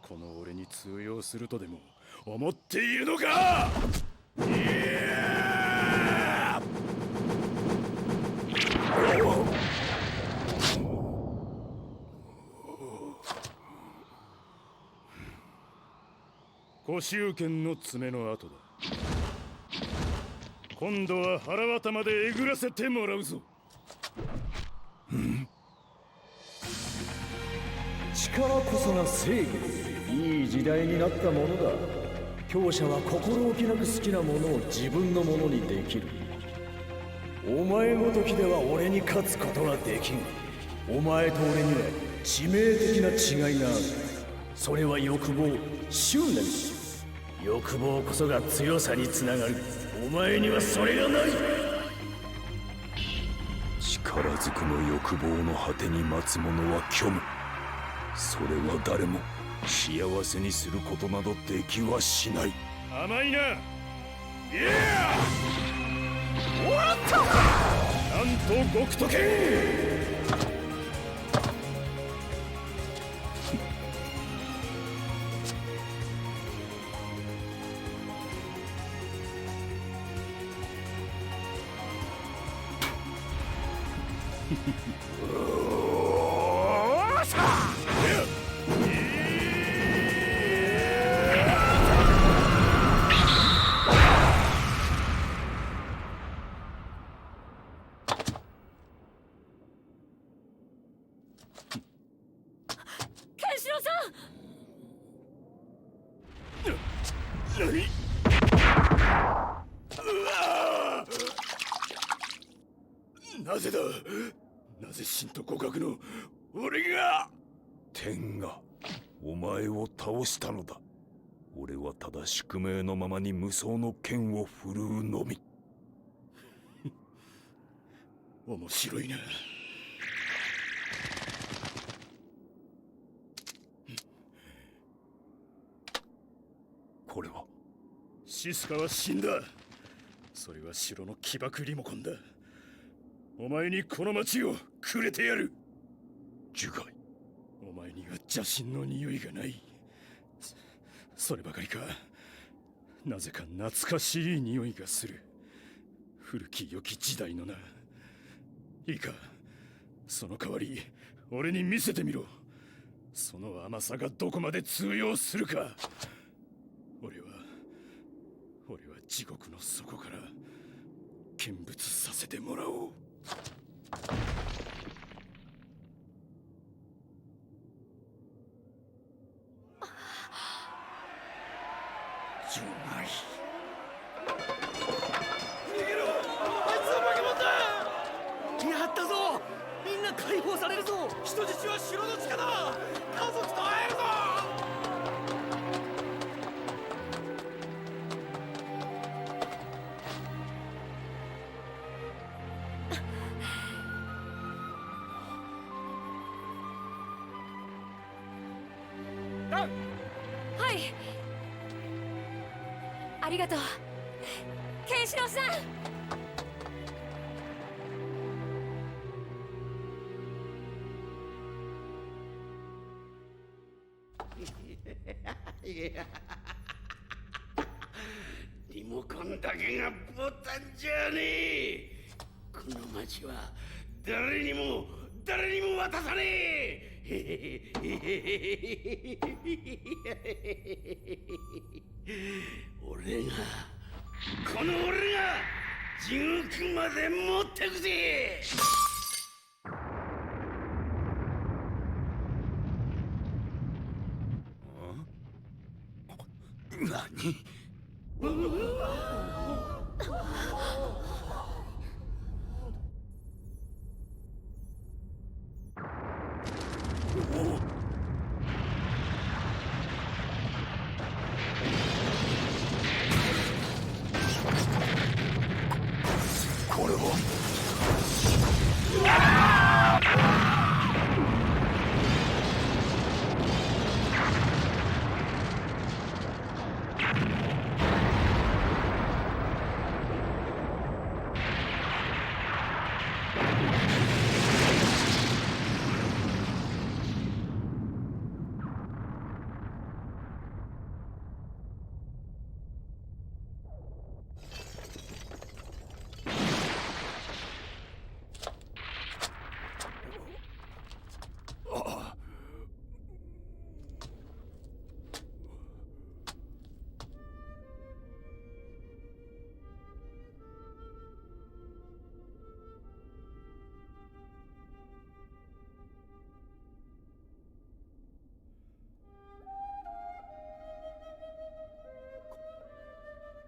この俺に通用するとでも思っているのか。古州剣の爪の跡だ。今度は腹渡までえぐらせてもらうぞ。力こそが正義。いい時代になったものだ。強者は心置きなく好きなものを自分のものにできる。お前ごときでは俺に勝つことはできん。お前と俺には致命的な違いがある。それは欲望、執念。欲望こそが強さにつながる。お前にはそれがない。力ずくの欲望の果てに待つ者は虚無。それは誰も幸せにすることなどできはしない。甘いな。終わった。なんと極斗剣。なぜだ。なぜ神と互角の俺が。天がお前を倒したのだ。俺はただ宿命のままに無双の剣を振るうのみ。面白いな。これはシスカは死んだ。それは城の起爆リモコンだ。お前にこの町をくれてやる。樹海、お前には邪神の匂いがない。そればかりか、なぜか懐かしい匂いがする。古き良き時代のな。いいか、その代わり俺に見せてみろ。その甘さがどこまで通用するか。俺は地獄の底から見物させてもらおう。ジュナイ。逃げろ！あいつは化け物だ！やったぞ！みんな解放されるぞ！人質は城の地下だ！家族と会えるぞ！はい。ありがとう、ケンシロウさん。リモコンだけがボタンじゃねえ。この町は誰にも渡さねえ。俺が地獄まで持ってくぜ。何？これは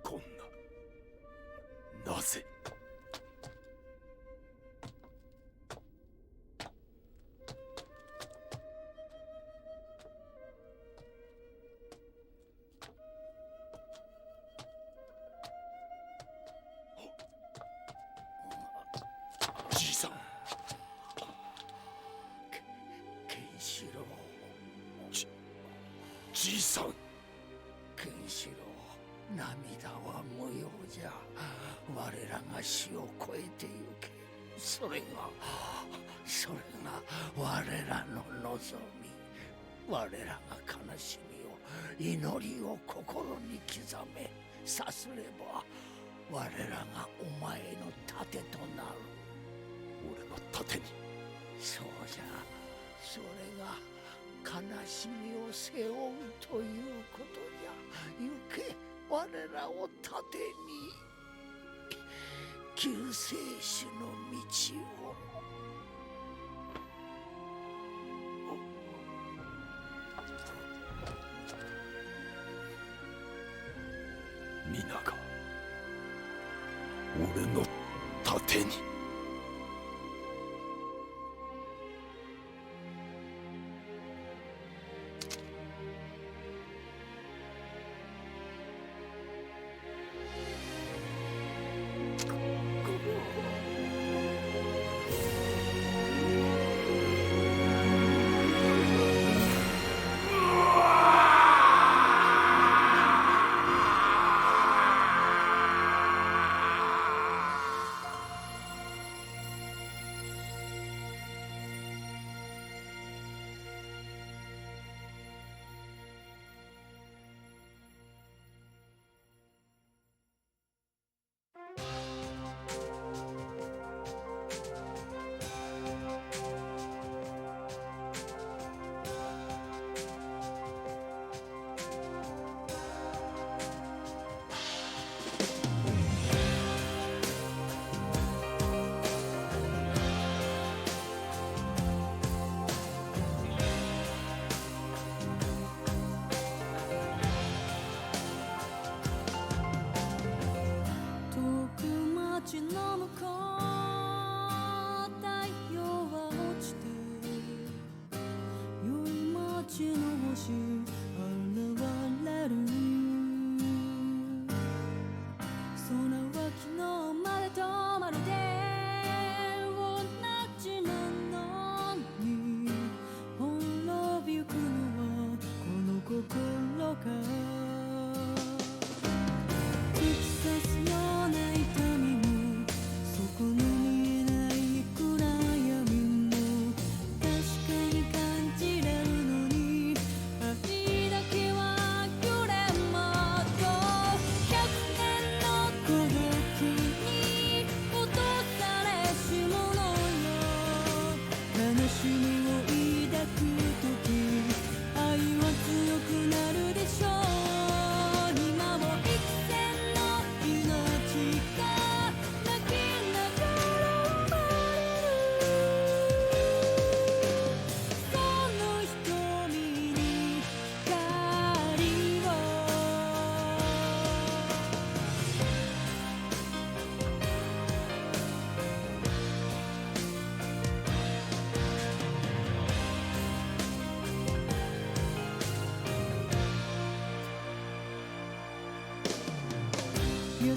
こんな、なぜ？じいさん。ケンシロウ。じいさん。ケンシロウ、涙は無用じゃ。我らが死を超えてゆけ。それが我らの望み。我らが悲しみを、祈りを心に刻め。さすれば我らがお前の盾となる。俺の盾に？そうじゃ。それが悲しみを背負うということじゃ。行け、我らを盾に救世主の道を。皆が俺の盾に。突き刺すような痛みもそこに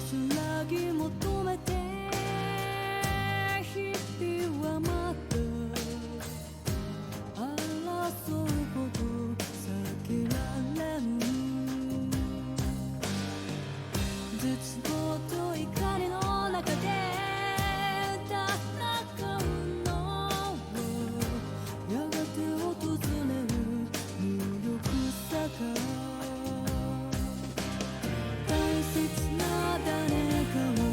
安らぎ求めて日々はまだ争うこと避けられぬ絶望と怒りの中で戦うのはやがて訪れる無力さが大切な誰かを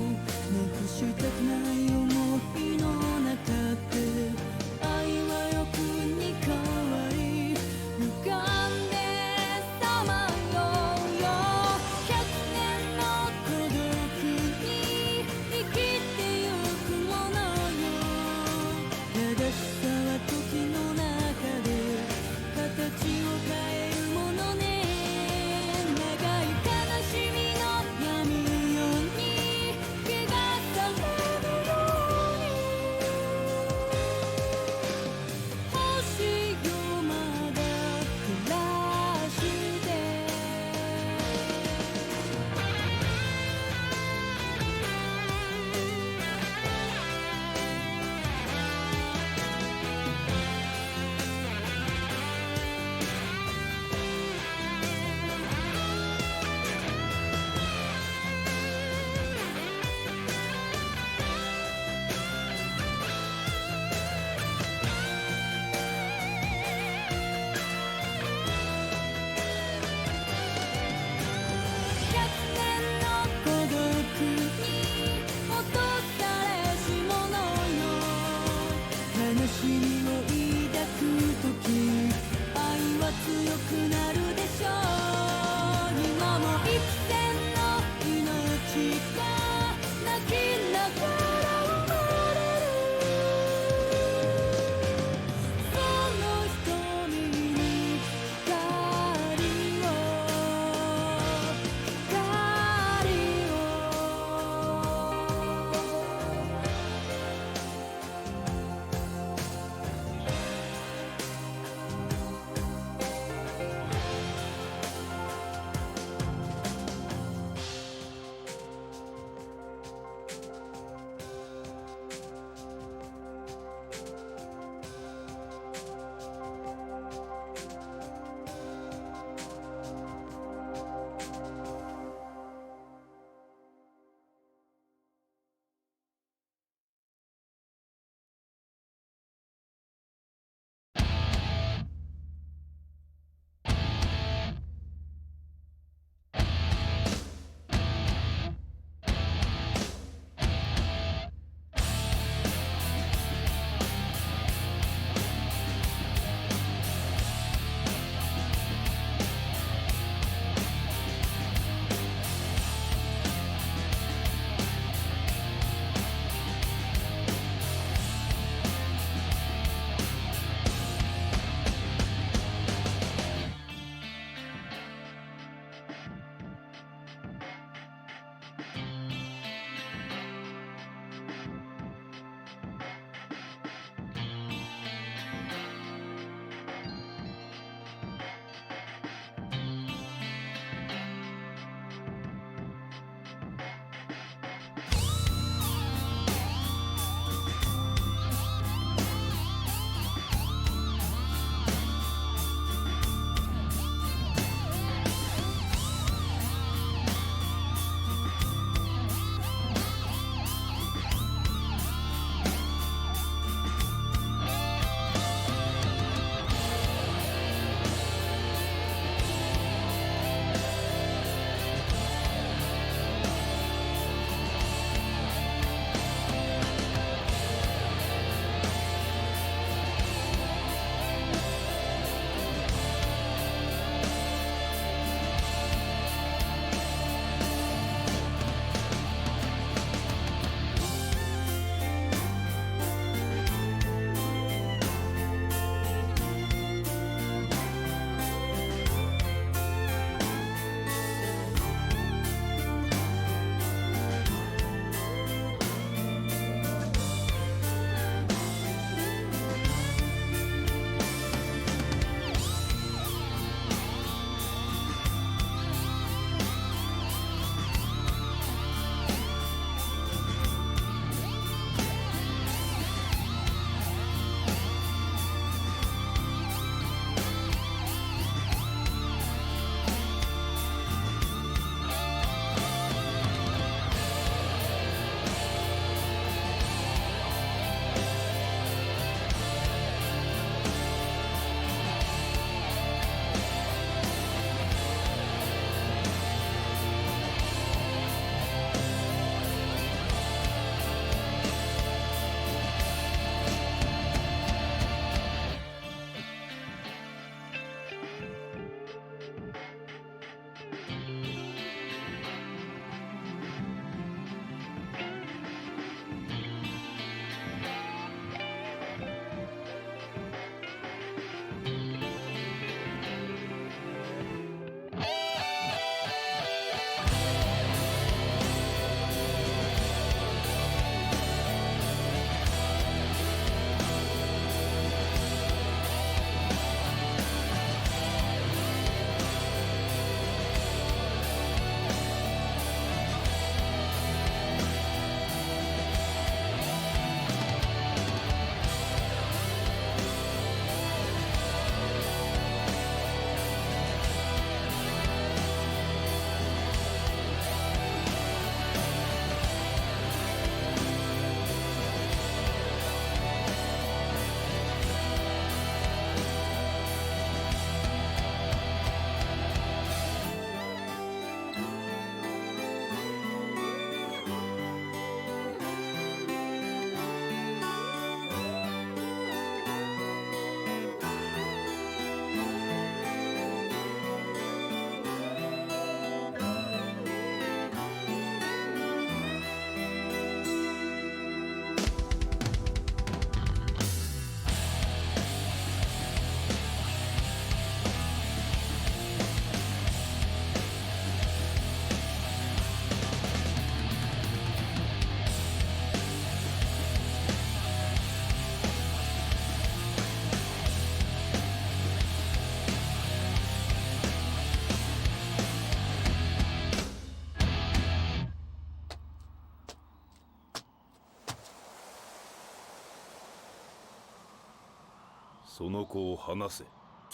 その子を離せ。て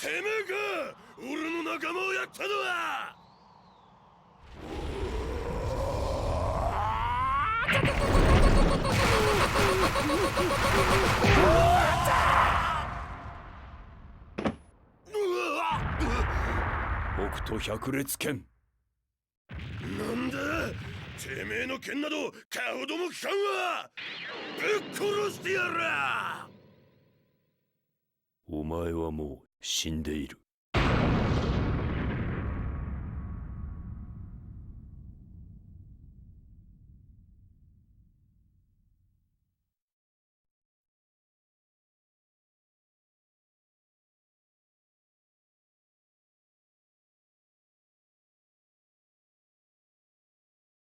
めえか、俺の仲間をやったのは。北斗百裂拳。なんだ、てめえの剣など顔ども聞かんわ。ぶっ殺してやら。お前はもう死んでいる。